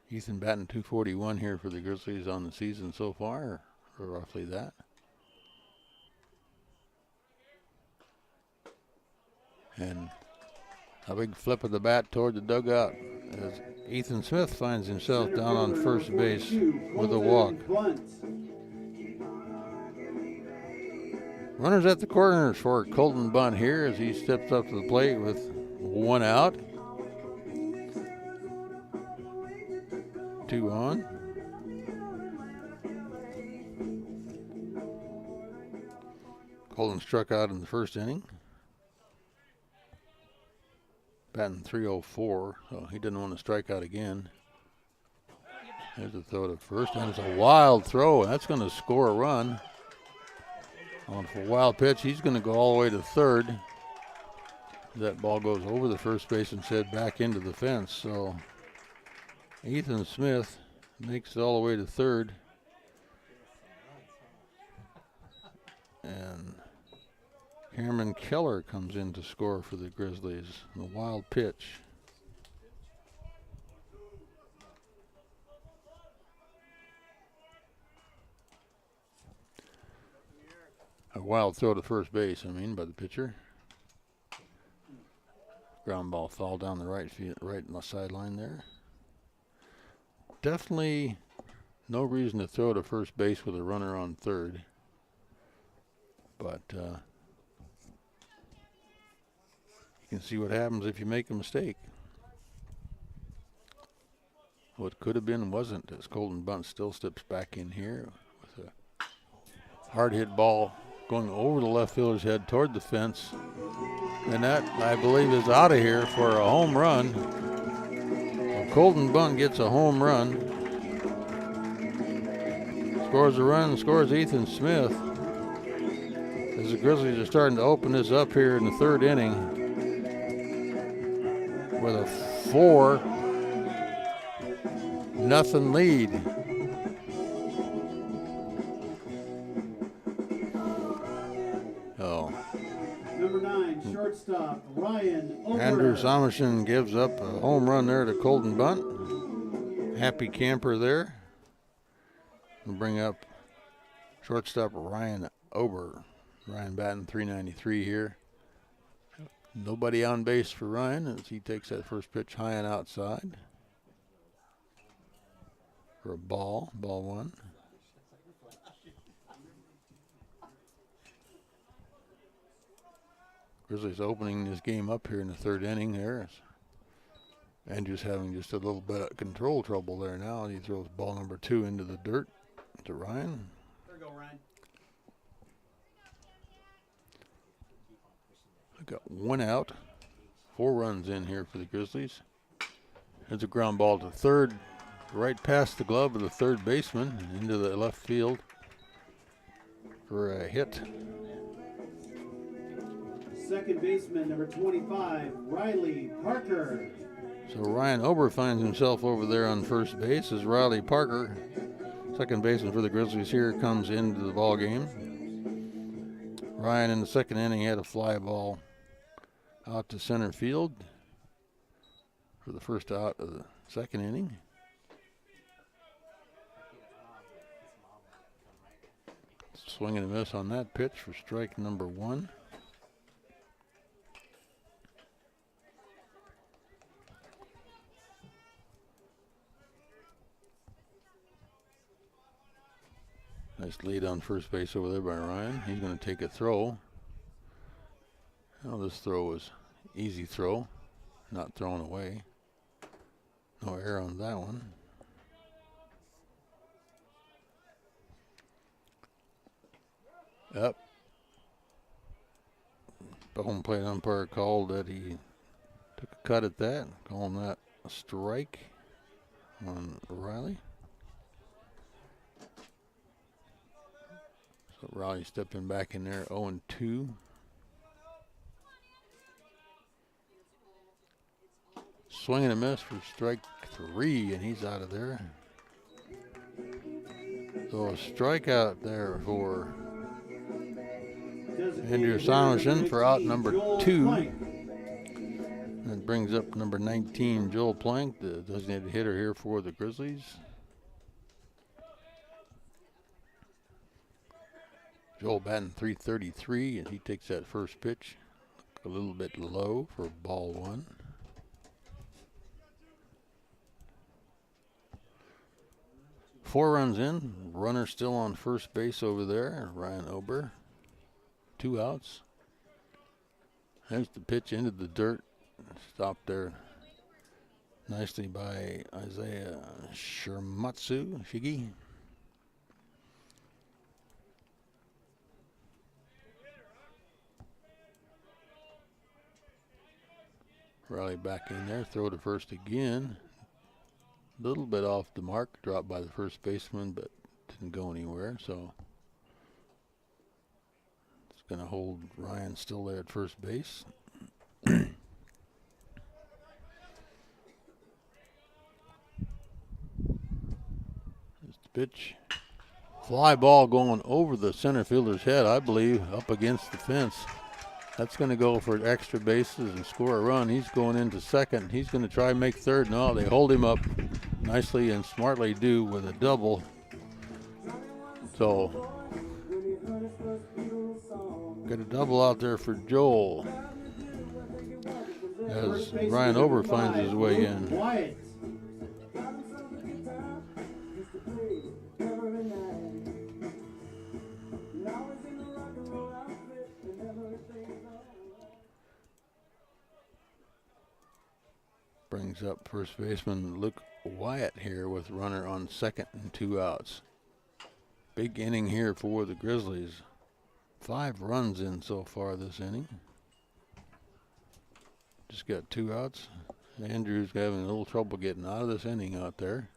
Ethan batting .241 here for the Grizzlies on the season so far, or roughly that. And A big flip of the bat toward the dugout as Ethan Smith finds himself Center down on fielder, first number base 42, with a Colton walk. Bunt. Runners at the corners for Colton Bunt here as he steps up to the plate with one out. 2 on. Colton struck out in the first inning. Batting .304, so he didn't want to strike out again. There's a throw to first, and it's a wild throw, and that's going to score a run. On for a wild pitch, he's going to go all the way to third. That ball goes over the first base and said back into the fence. So Ethan Smith makes it all the way to third. And Cameron Keller comes in to score for the Grizzlies. The wild pitch. A wild throw to first base, by the pitcher. Ground ball foul down the right in the sideline there. Definitely no reason to throw to first base with a runner on third. But you can see what happens if you make a mistake. What could have been wasn't, as Colton Bunt still steps back in here with a hard hit ball going over the left fielder's head toward the fence. And that, I believe, is out of here for a home run. So Colton Bunt gets a home run. Scores a run, scores Ethan Smith. As the Grizzlies are starting to open this up here in the third inning with a 4-0 lead. Oh. Number 9, shortstop, Ryan Ober. Andrew Somerson gives up a home run there to Colton Bunt. Happy camper there. We'll bring up shortstop Ryan Ober. Ryan batting .393 here. Nobody on base for Ryan as he takes that first pitch high and outside. For a ball 1. Grizzlies opening this game up here in the third inning there. Andrew's having just a little bit of control trouble there now. He throws ball number 2 into the dirt to Ryan. There you go, Ryan. I got 1 out. 4 runs in here for the Grizzlies. There's a ground ball to third, right past the glove of the third baseman and into the left field for a hit. Second baseman, number 25, Riley Parker. So Ryan Ober finds himself over there on first base as Riley Parker, second baseman for the Grizzlies here, comes into the ball game. Ryan in the second inning had a fly ball out to center field for the first out of the second inning. Swing and a miss on that pitch for strike number 1. Nice lead on first base over there by Ryan. He's going to take a throw. Now this throw was easy throw, not thrown away. No error on that one. Up. The home plate umpire called that he took a cut at that, calling that a strike on Riley. So Riley stepping back in there, 0-2. Swing and a miss for strike 3, and he's out of there. So a strikeout there for Andrew Somerson for out number 2. That brings up number 19, Joel Plank, the designated hitter here for the Grizzlies. Joel batting .333, and he takes that first pitch. A little bit low for ball one. Four runs in. Runner still on first base over there. Ryan Ober. 2 outs. There's the pitch into the dirt. Stopped there nicely by Isaiah Shigi. Riley back in there, throw to first again. A little bit off the mark, dropped by the first baseman, but didn't go anywhere, so it's going to hold Ryan still there at first base. There's the pitch. Fly ball going over the center fielder's head, I believe, up against the fence. That's going to go for extra bases and score a run. He's going into second. He's going to try and make third. No, they hold him up nicely and smartly do with a double. So, got a double out there for Joel as Ryan Ober finds his way in. Brings up first baseman Luke Wyatt here with runner on second and 2 outs. Big inning here for the Grizzlies. 5 runs in so far this inning. Just got 2 outs. Andrews having a little trouble getting out of this inning out there.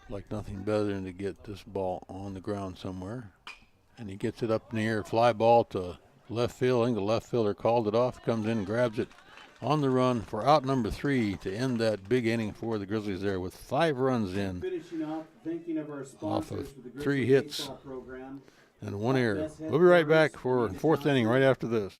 Like nothing better than to get this ball on the ground somewhere. And he gets it up in the air, fly ball to left field. I think the left fielder called it off, comes in and grabs it on the run for out number 3 to end that big inning for the Grizzlies there with 5 runs in. Finishing off, thanking of our off of sponsors for the 3 Grizzlies hits baseball program. and 1 error. We'll be right back for 4th inning right after this.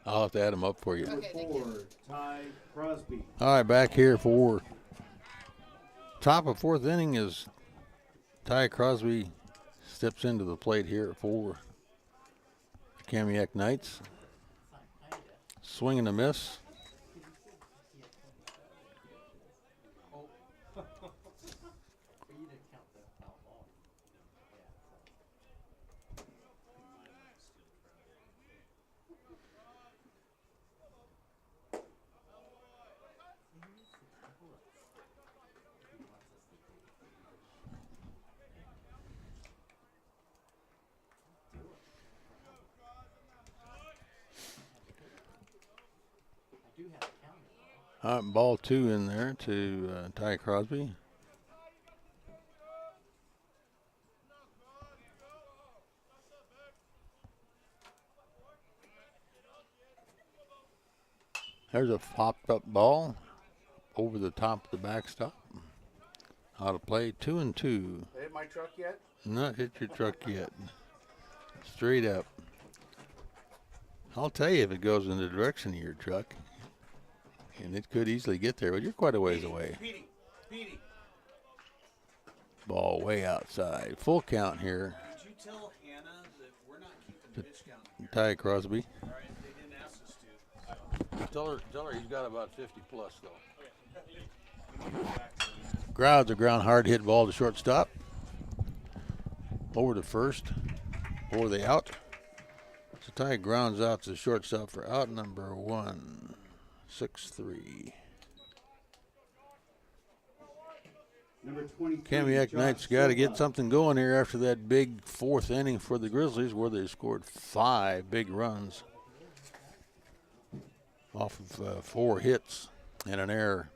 I'll have to add them up for you. Number 4, Ty Crosby. All right, back here for top of 4th inning is Ty Crosby steps into the plate here for the Kamiak Knights. Swing and a miss. Ball 2 in there to Ty Crosby. There's a popped up ball over the top of the backstop. Out of play, 2-2. Hit my truck yet? Not hit your truck yet. Straight up. I'll tell you if it goes in the direction of your truck. And it could easily get there, but you're quite a ways away. Petey. Ball way outside. Full count here. Did you tell Hannah that we're not keeping pitch count? Ty Crosby. All right, they didn't ask us to. Tell her he's got about 50 plus though. Grounds a ground hard hit ball to shortstop. Over to first. Over the out. So Ty grounds out to the shortstop for out number 1. 6-3. Number 23. Kamiak Josh Knight's got to get Silva. something going here after that big 4th inning for the Grizzlies where they scored 5 big runs off of 4 hits and an error.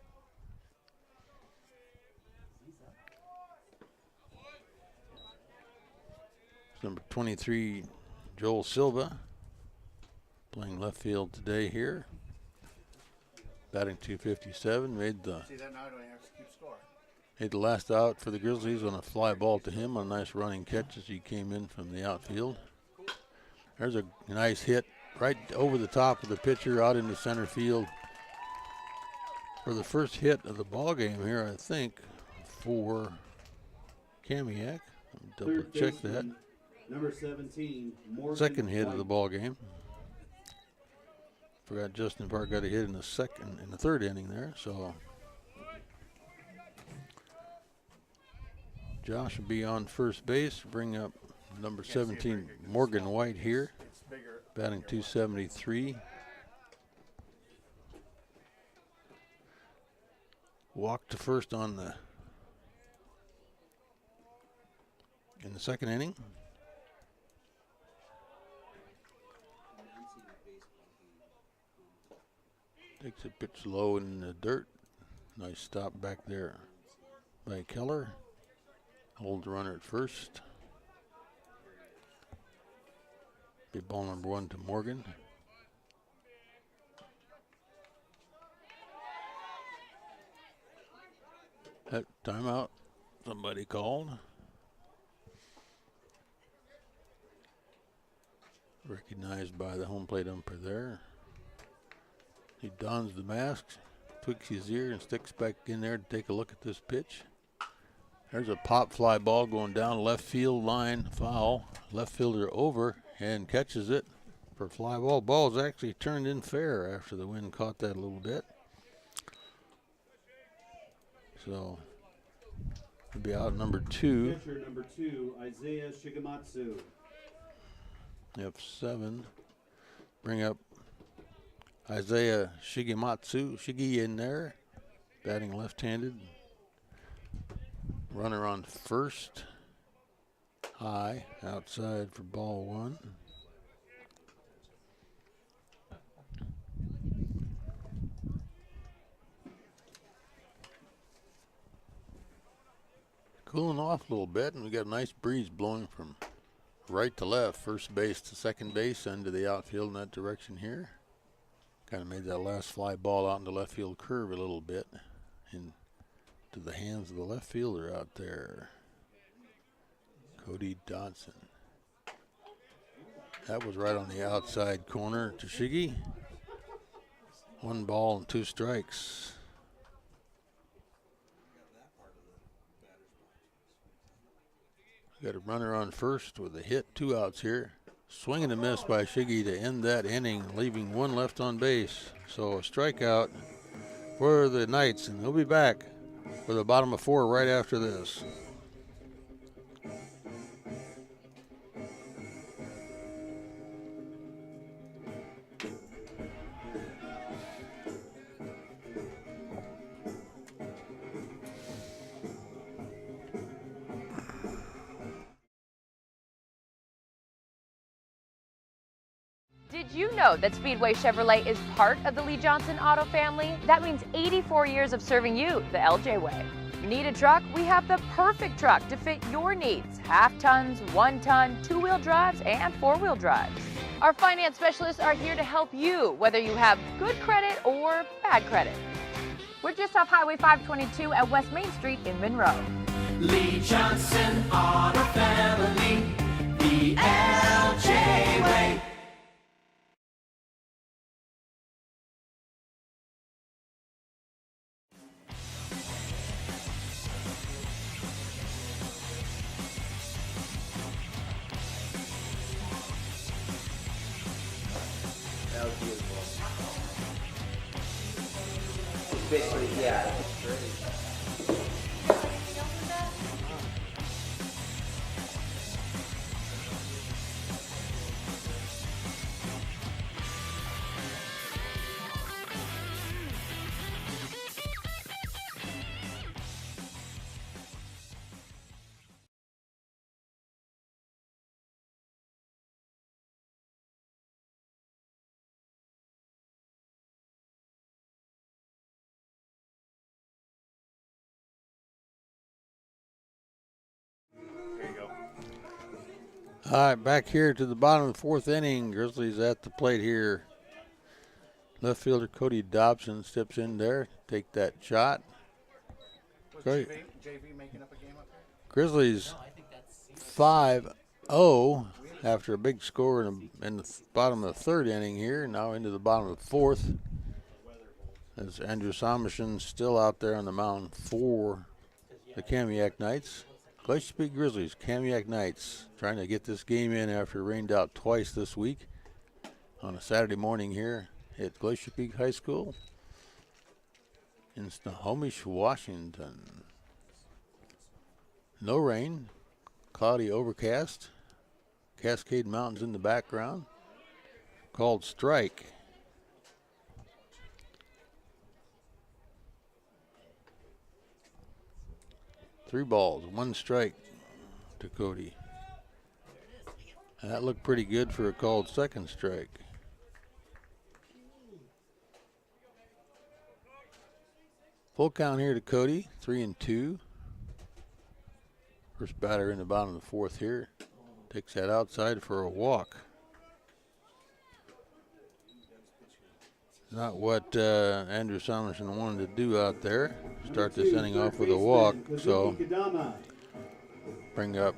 Number 23, Joel Silva, playing left field today here. Batting .257, made the See that now? I don't have to keep score. Made the last out for the Grizzlies on a fly ball to him. A nice running catch as he came in from the outfield. There's a nice hit right over the top of the pitcher out into center field for the first hit of the ball game here, I think, for Kamiak. Double Third check baseman, that. Number 17, Morgan Second hit of the White. ball game. Forgot Justin Park got a hit in the third inning there, so Josh will be on first base. Bring up number 17, Morgan White here, It's bigger. batting .273. Walk to first in the second inning. Takes a pitch low in the dirt. Nice stop back there by Keller. Holds the runner at first. Be ball number 1 to Morgan. That timeout, somebody called. Recognized by the home plate umpire there. He dons the mask, tweaks his ear, and sticks back in there to take a look at this pitch. There's a pop fly ball going down left field line, foul. Left fielder over and catches it for fly ball. Ball's actually turned in fair after the wind caught that a little bit. So it'll be out number 2. Pitcher number 2, Isaiah Shigematsu. F7. Bring up Isaiah Shigematsu. Shigi in there, batting left-handed. Runner on first. High, outside for ball 1. Cooling off a little bit, and we got a nice breeze blowing from right to left, first base to second base, into the outfield in that direction here. Kind of made that last fly ball out into left field curve a little bit into the hands of the left fielder out there, Cody Dodson. That was right on the outside corner to Shiggy. 1 ball and 2 strikes. Got a runner on first with a hit, 2 outs here. Swing and a miss by Shiggy to end that inning, leaving 1 left on base. So a strikeout for the Knights, and they'll be back for the bottom of 4 right after this. Did you know that Speedway Chevrolet is part of the Lee Johnson Auto family? That means 84 years of serving you the LJ way. Need a truck? We have the perfect truck to fit your needs. Half tons, 1 ton, 2-wheel drives, and 4-wheel drives. Our finance specialists are here to help you, whether you have good credit or bad credit. We're just off Highway 522 at West Main Street in Monroe. Lee Johnson Auto Family, the LJ way. basically, yeah. All right, back here to the bottom of the fourth inning. Grizzlies at the plate here. Left fielder Cody Dobson steps in there, take that shot. Was JV making up a game up there? Grizzlies 5-0 after a big score in the bottom of the third inning here. Now into the bottom of the fourth. As Andrew Somerson still out there on the mound for the Kamiak Knights. Glacier Peak Grizzlies, Kamiak Knights, trying to get this game in after it rained out twice this week on a Saturday morning here at Glacier Peak High School in Snohomish, Washington. No rain, cloudy overcast, Cascade Mountains in the background. Called strike. Three balls, one strike to Cody. That looked pretty good for a called second strike. Full count here to Cody, 3-2. First batter in the bottom of the fourth here. Takes that outside for a walk. Not what Andrew Somerson wanted to do out there. Start this inning off with a walk. So bring up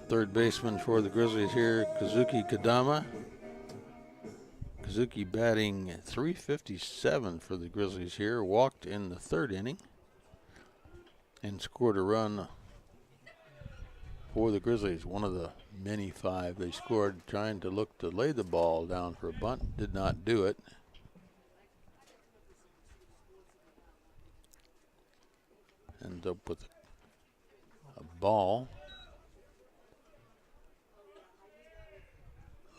third baseman for the Grizzlies here, Kazuki Kadama. Kazuki batting .357 for the Grizzlies here. Walked in the third inning and scored a run for the Grizzlies. One of the many five they scored, trying to look to lay the ball down for a bunt. Did not do it. Ends up with a ball.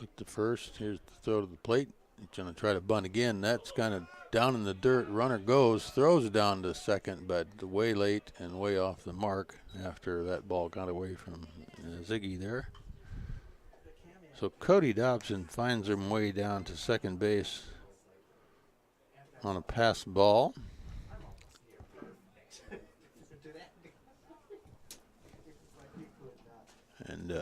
Look to first. Here's the throw to the plate. He's going to try to bunt again. That's kind of down in the dirt. Runner goes, throws it down to second, but way late and way off the mark after that ball got away from Ziggy there. So Cody Dobson finds him way down to second base on a pass ball. And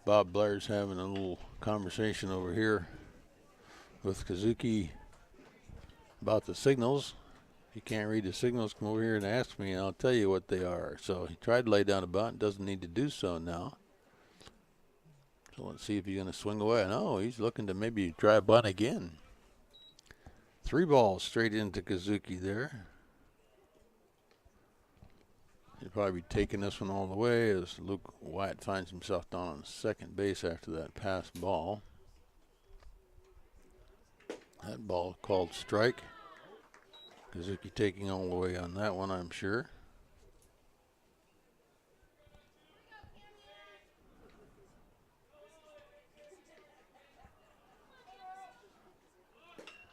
Bob Blair's having a little conversation over here with Kazuki about the signals. If you can't read the signals, come over here and ask me, and I'll tell you what they are. So he tried to lay down a bunt, doesn't need to do so now. So let's see if he's going to swing away. No, he's looking to maybe try a bunt again. 3 balls straight into Kazuki there. He'll probably be taking this one all the way as Luke Wyatt finds himself down on second base after that pass ball. That ball called strike. Kazuki taking all the way on that one, I'm sure.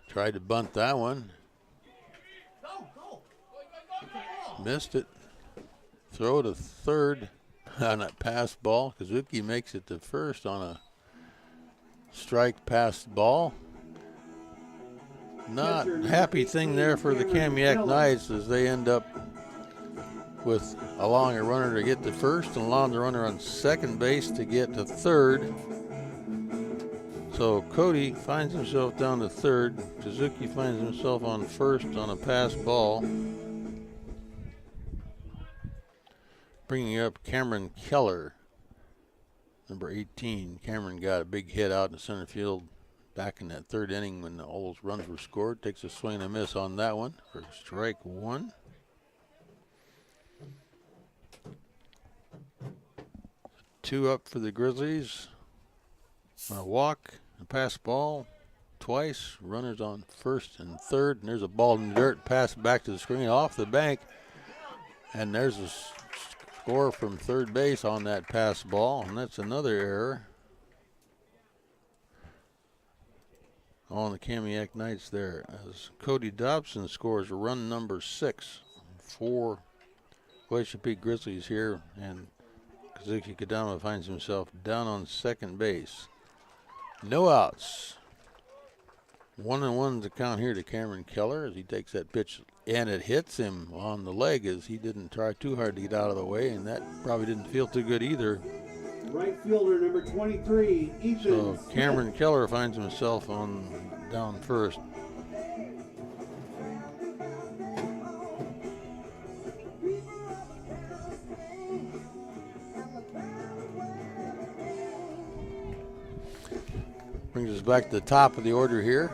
Tried to bunt that one. Missed it. Throw to third on that pass ball. Kazuki makes it to first on a strike pass ball. Not a happy thing there for the Kamiak Knights as they end up with allowing a runner to get to first and allowing the runner on second base to get to third. So Cody finds himself down to third. Kazuki finds himself on first on a pass ball. Bringing up Cameron Keller, number 18. Cameron got a big hit out in center field back in that third inning when all those runs were scored. Takes a swing and a miss on that one for strike one. Two up for the Grizzlies. A walk, a pass ball, twice. Runners on first and third. And there's a ball in the dirt. Pass back to the screen off the bank. And there's a score from third base on that pass ball. And that's another error on the Kamiak Knights there, as Cody Dobson scores run number 6 for Glacier Peak Grizzlies here, and Kazuki Kadama finds himself down on second base. No outs. 1-1 to count here to Cameron Keller as he takes that pitch, and it hits him on the leg as he didn't try too hard to get out of the way, and that probably didn't feel too good either. Right fielder number 23, Ethan. So Cameron Keller finds himself on down first. Brings us back to the top of the order here.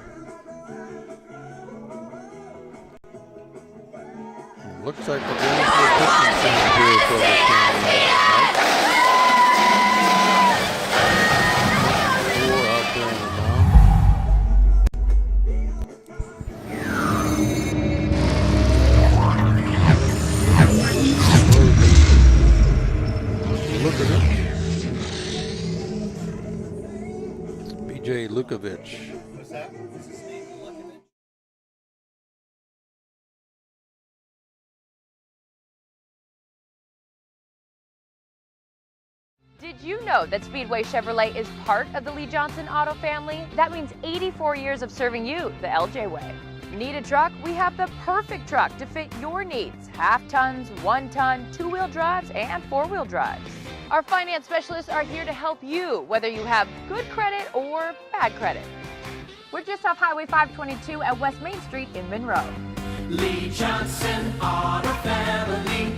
And looks like we're going for a pitching change here for the Kamiak. Four out there on the mound. Lukovic. What's that? Did you know that Speedway Chevrolet is part of the Lee Johnson Auto family? That means 84 years of serving you the LJ way. Need a truck? We have the perfect truck to fit your needs. Half tons, 1 ton, 2-wheel drives, and 4-wheel drives. Our finance specialists are here to help you, whether you have good credit or bad credit. We're just off Highway 522 at West Main Street in Monroe. Lee Johnson Auto Family,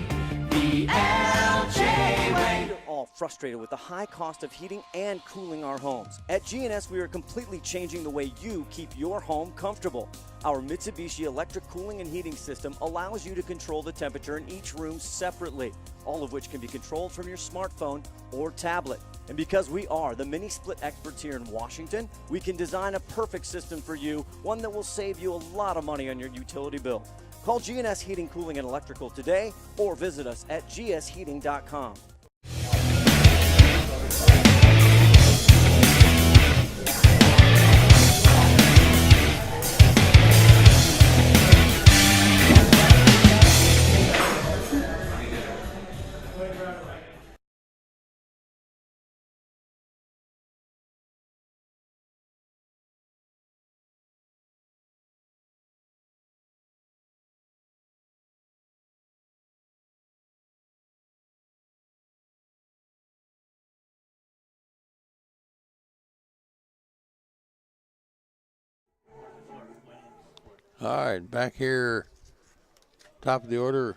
the LJ way. We're all frustrated with the high cost of heating and cooling our homes. At G&S, we are completely changing the way you keep your home comfortable. Our Mitsubishi electric cooling and heating system allows you to control the temperature in each room separately, all of which can be controlled from your smartphone or tablet. And because we are the mini split experts here in Washington, we can design a perfect system for you, one that will save you a lot of money on your utility bill. Call G&S Heating, Cooling, and Electrical today or visit us at gsheating.com. All right, back here, top of the order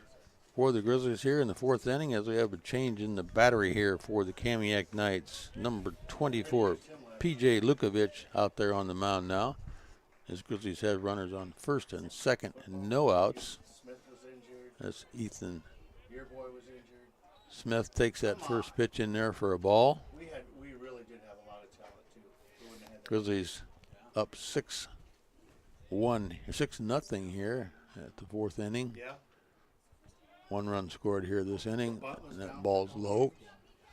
for the Grizzlies here in the 4th inning as we have a change in the battery here for the Kamiak Knights. Number 24, P.J. Lukovic out there on the mound now. As Grizzlies have runners on first and second and no outs. Smith was injured. That's Ethan. Your boy was injured. Smith takes that first pitch in there for a ball. We really did have a lot of talent too. We wouldn't have had that. Grizzlies up 6-0 here at the 4th inning. Yeah. 1 run scored here this inning, and that ball's low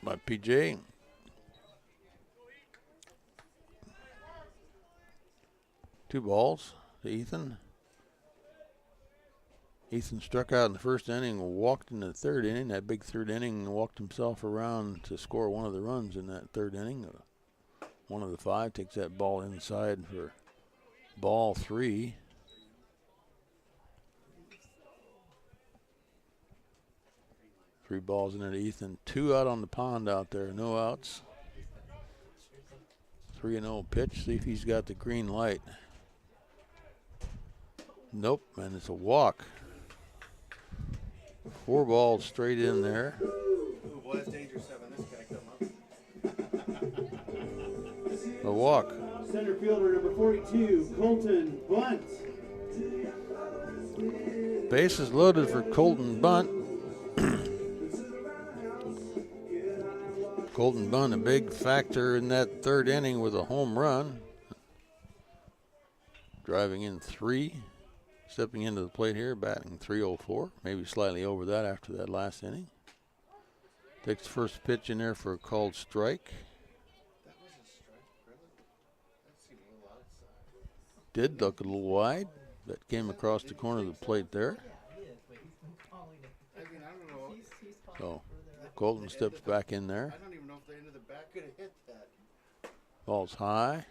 by PJ. Two balls to Ethan. Ethan struck out in the 1st inning, walked in the 3rd inning. That big 3rd inning, walked himself around to score one of the runs in that 3rd inning. 1 of the 5 takes that ball inside for ball 3. Three balls in there to Ethan. 2 out on the pond out there. No outs. 3-0 pitch. See if he's got the green light. Nope, and it's a walk. 4 balls straight in there. Ooh, boy, it's dangerous having this guy come up. A walk. Center fielder number 42, Colton Bunt. Bases loaded for Colton Bunt. Colton Bunt, a big factor in that 3rd inning with a home run. driving in 3. Stepping into the plate here, batting .304, maybe slightly over that after that last inning. Takes the first pitch in there for a called strike. That was a strike, really? That seemed a little outside. Did look a little wide. That came across the corner of the plate there. I mean, I don't know. So Colton steps back in there. I don't even know if the end of the bat could have hit that. Ball's high.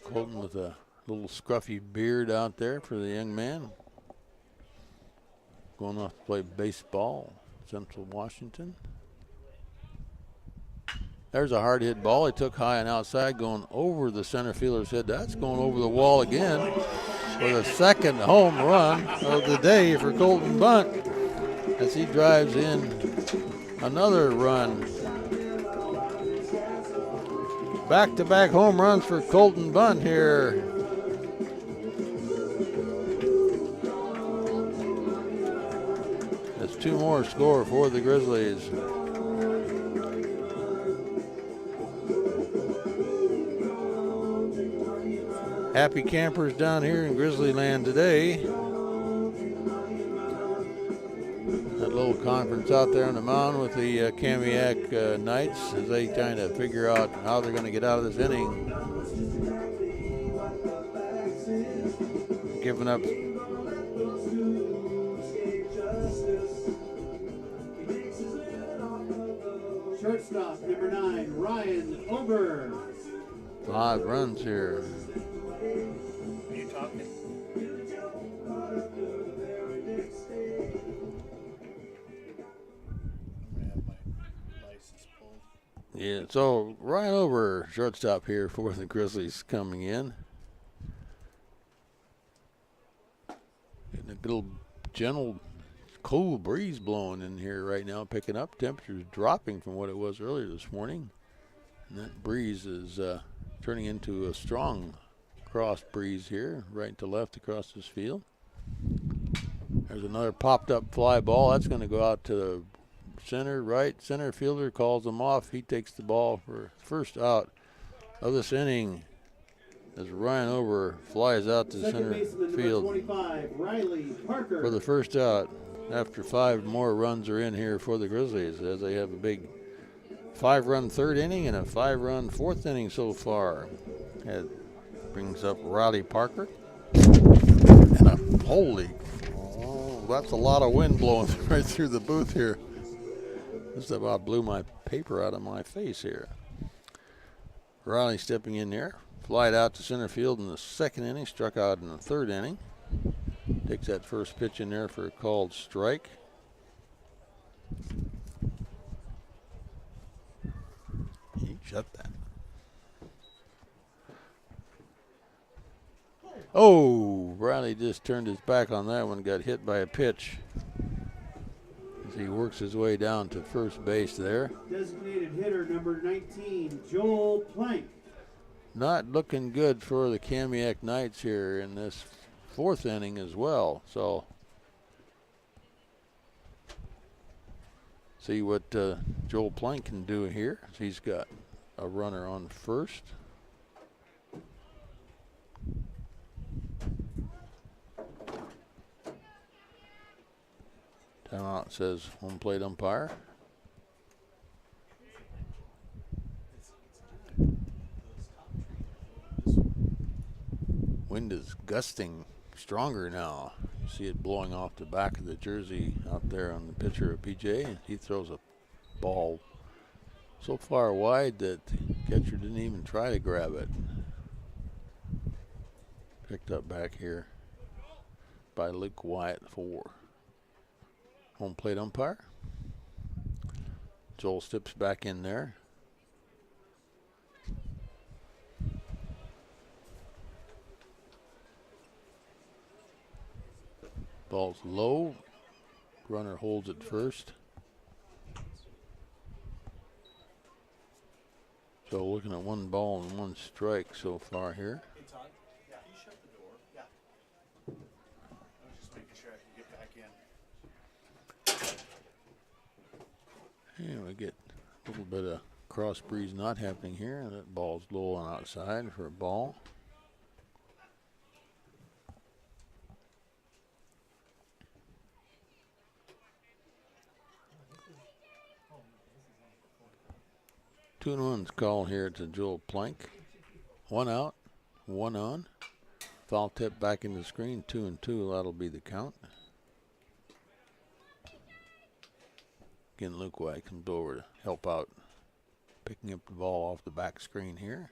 Colton with a little scruffy beard out there for the young man. Going off to play baseball, Central Washington. There's a hard hit ball. He took high and outside, going over the center fielder's head. That's going over the wall again for the second home run of the day for Colton Bunt as he drives in another run. Back-to-back home runs for Colton Bunt here. That's 2 more score for the Grizzlies. Happy campers down here in Grizzly Land today. That little conference out there on the mound with the Kamiak Knights as they kind of figure out how they're going to get out of this inning. Giving up Shortstop, number 9, Ryan Ober. 5 runs here. Are you talking? I'm going to have my license pulled. Yeah, so Ryan Over, shortstop here for the Grizzlies coming in. Getting a little gentle, cool breeze blowing in here right now, picking up. Temperatures dropping from what it was earlier this morning. And that breeze is turning into a strong cross breeze here, right to left across this field. There's another popped up fly ball. That's going to go out to the center fielder calls him off. He takes the ball for first out of this inning as Ryan Over flies out to center field 25, Riley Parker. for the first out after 5 more runs are in here for the Grizzlies as they have a big 5-run 3rd inning and a 5-run 4th inning so far. That brings up Riley Parker. And that's a lot of wind blowing right through the booth here. This about blew my paper out of my face here. Riley stepping in there. Flied out to center field in the 2nd inning. Struck out in the 3rd inning. Takes that first pitch in there for a called strike. He shut that. Oh, Riley just turned his back on that one. Got hit by a pitch. As he works his way down to first base there. Designated hitter number 19, Joel Plank. Not looking good for the Kamiak Knights here in this 4th inning as well. So, see what Joel Plank can do here. He's got a runner on first. Timeout says home plate umpire. Wind is gusting stronger now. You see it blowing off the back of the jersey out there on the pitcher of PJ. He throws a ball so far wide that the catcher didn't even try to grab it. Picked up back here by Luke Wyatt, 4. Home plate umpire. Joel steps back in there. Ball's low. Runner holds it first. So looking at 1 ball and 1 strike so far here. Hey, Todd. Yeah. Can you shut the door? Yeah. I was just making sure I could get back in. And we get a little bit of cross breeze not happening here. That ball's low on outside for a ball. Two and one's call here to Joel Plank. One out, one on. Foul tip back in the screen, 2-2. That'll be the count. Again, Luke White comes over to help out, picking up the ball off the back screen here.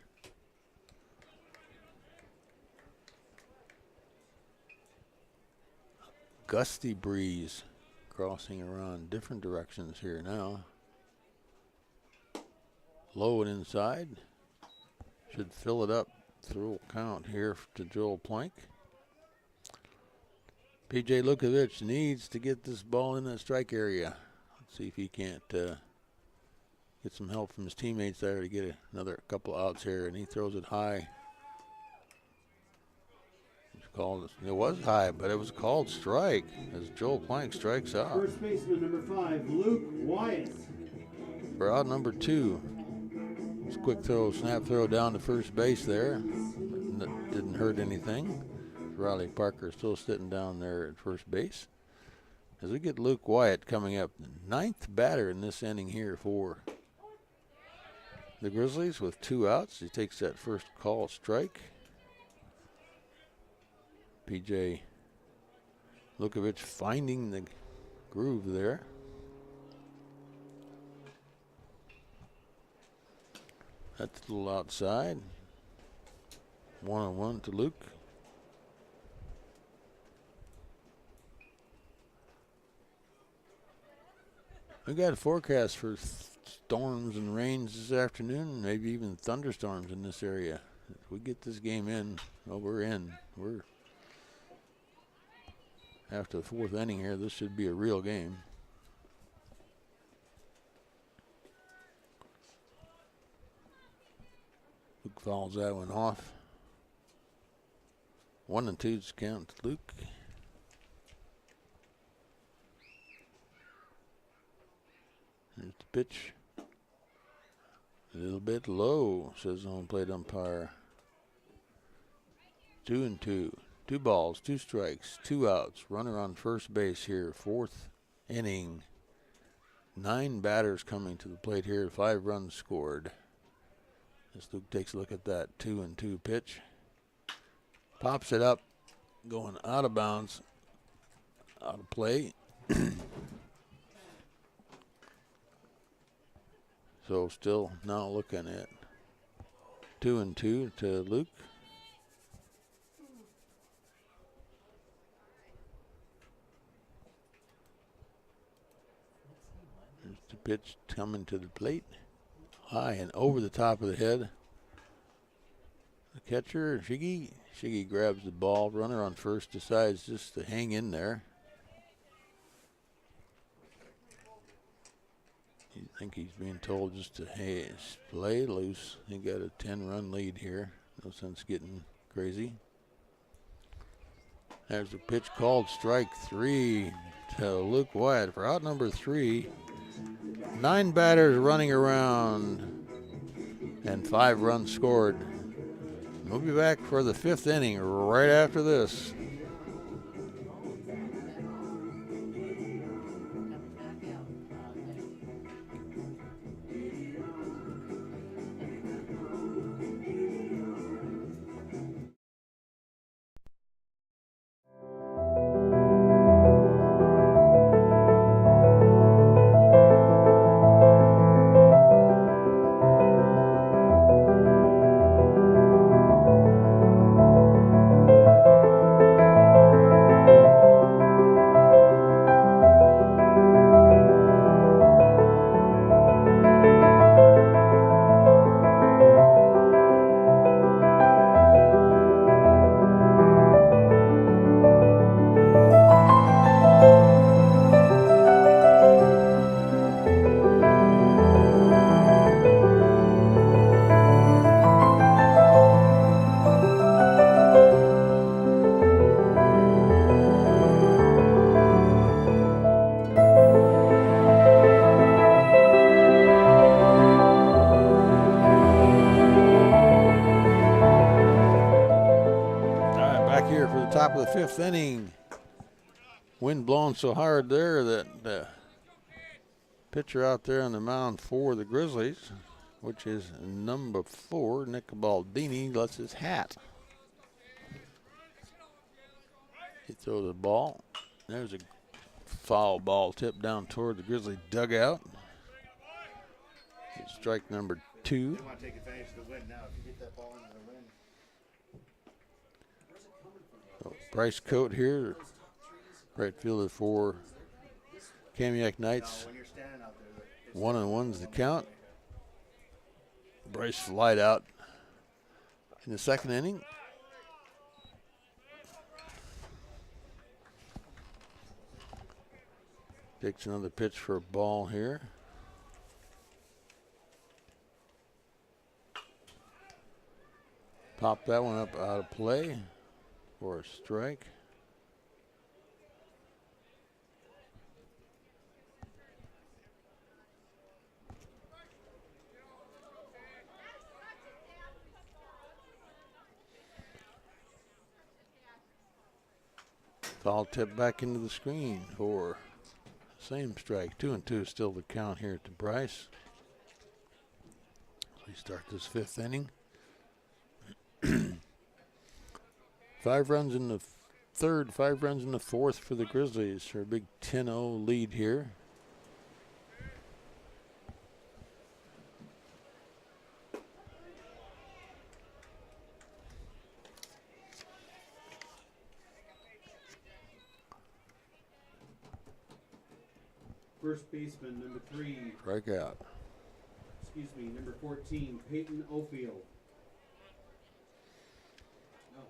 Gusty breeze crossing around different directions here now. Low and inside. Should fill it up. Throw count here to Joel Plank. PJ Lukovic needs to get this ball in the strike area. Let's see if he can't get some help from his teammates there to get another couple outs here. And he throws it high. It was high, but it was called strike as Joel Plank strikes out. First baseman number 5, Luke Wyatt. For out number 2. It's a quick throw, snap throw down to first base there. Didn't hurt anything. Riley Parker still sitting down there at first base. As we get Luke Wyatt coming up, ninth batter in this inning here for the Grizzlies with 2 outs. He takes that first call strike. PJ Lukovic finding the groove there. That's a little outside. 1-1 to Luke. We got a forecast for storms and rains this afternoon, maybe even thunderstorms in this area. If we get this game in, well, we're in. We're after the 4th inning here. This should be a real game. Luke fouls that one off. 1-2's count to Luke. There's the pitch. A little bit low, says the home plate umpire. 2-2. 2 balls, 2 strikes, 2 outs. Runner on first base here. 4th inning. 9 batters coming to the plate here. 5 runs scored. As Luke takes a look at that 2-2 pitch. Pops it up, going out of bounds, out of play. So still now looking at 2-2 to Luke. There's the pitch coming to the plate. High and over the top of the head. The catcher, Shiggy grabs the ball. Runner on first decides just to hang in there. You think he's being told just to, hey, play loose. He got a 10-run lead here. No sense getting crazy. There's a pitch called strike 3 to Luke Wyatt for out number 3. 9 batters running around and 5 runs scored. We'll be back for the 5th inning right after this. the 5th inning. Wind blowing so hard there that the pitcher out there on the mound for the Grizzlies, which is number 4, Nick Baldini, lets his hat. He throws the ball. There's a foul ball tipped down toward the Grizzly dugout. It's strike number 2. They want to take advantage of the wind now. If you get that ball into the wind. So Bryce Coate here, right fielder for Kamiak Knights. When you're standing out there, it's 1-1's the count. Bryce flied out in the 2nd inning. Takes another pitch for a ball here. Pop that one up out of play for a strike. Foul tip back into the screen for same strike. 2-2 still the count here to Bryce. We start this 5th inning. 5 runs in the 3rd, 5 runs in the 4th for the Grizzlies for a big 10-0 lead here. First baseman, number 3. Strikeout. Excuse me, number 14, Peyton Ofield. No.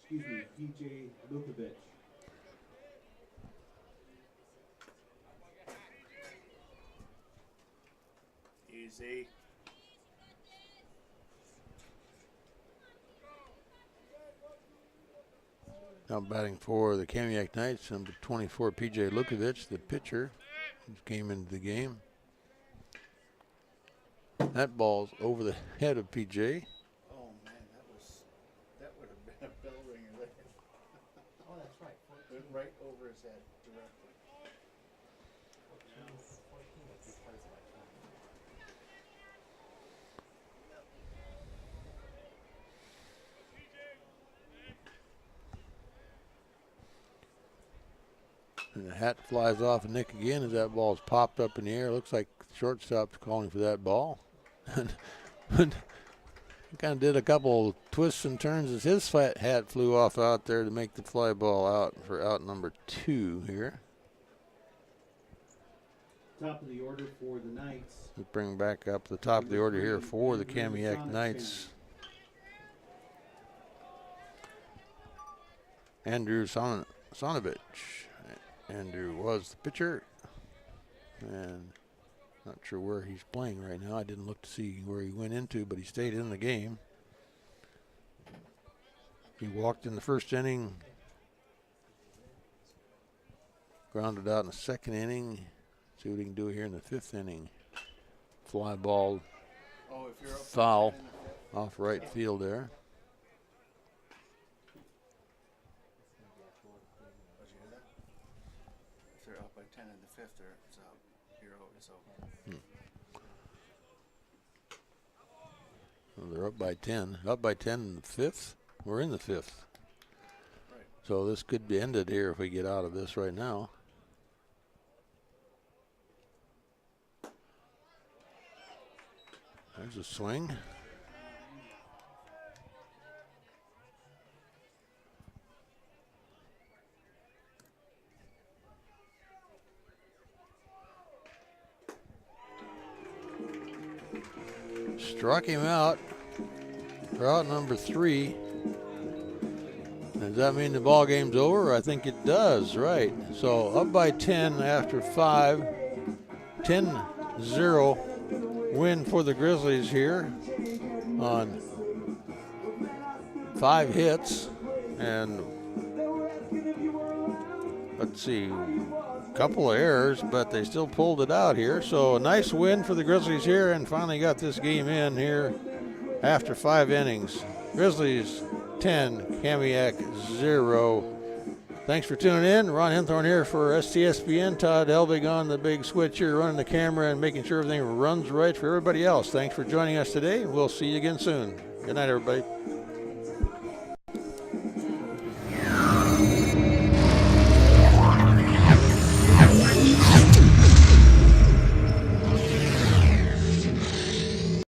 Excuse me, PJ Lukovic. easy. Now batting for the Kamiak Knights, number 24, PJ Lukovic, the pitcher, who came into the game. That ball's over the head of PJ. Oh man, that would have been a bell ringer there. Oh, that's right. Went right over his head directly. And the hat flies off of Nick again as that ball's popped up in the air. Looks like shortstop's calling for that ball. And kind of did a couple twists and turns as his hat flew off out there to make the fly ball out for out number 2 here. Top of the order for the Knights. Let's bring back up the top of the order here for the Kamiak Knights. Andrew Sonovich. Andrew was the pitcher, and not sure where he's playing right now. I didn't look to see where he went into, but he stayed in the game. He walked in the first inning, grounded out in the second inning. See what he can do here in the 5th inning. Fly ball, foul off right field there. If they're up by 10 in the 5th, it's out. Hero is over. Well, they're up by 10. Up by 10 in the 5th. We're in the 5th. Right. So this could be ended here if we get out of this right now. There's a swing. Struck him out for out number 3. Does that mean the ball game's over? I think it does, right. So up by 10 after 5. 10-0 win for the Grizzlies here on 5 hits. And let's see, couple of errors, but they still pulled it out here. So a nice win for the Grizzlies here, and finally got this game in here after 5 innings. Grizzlies 10, Kamiak 0. Thanks for tuning in. Ron Henthorn here for STSPN. Todd Elvig on the big switch here, running the camera and making sure everything runs right for everybody else. Thanks for joining us today. We'll see you again soon. Good night, everybody.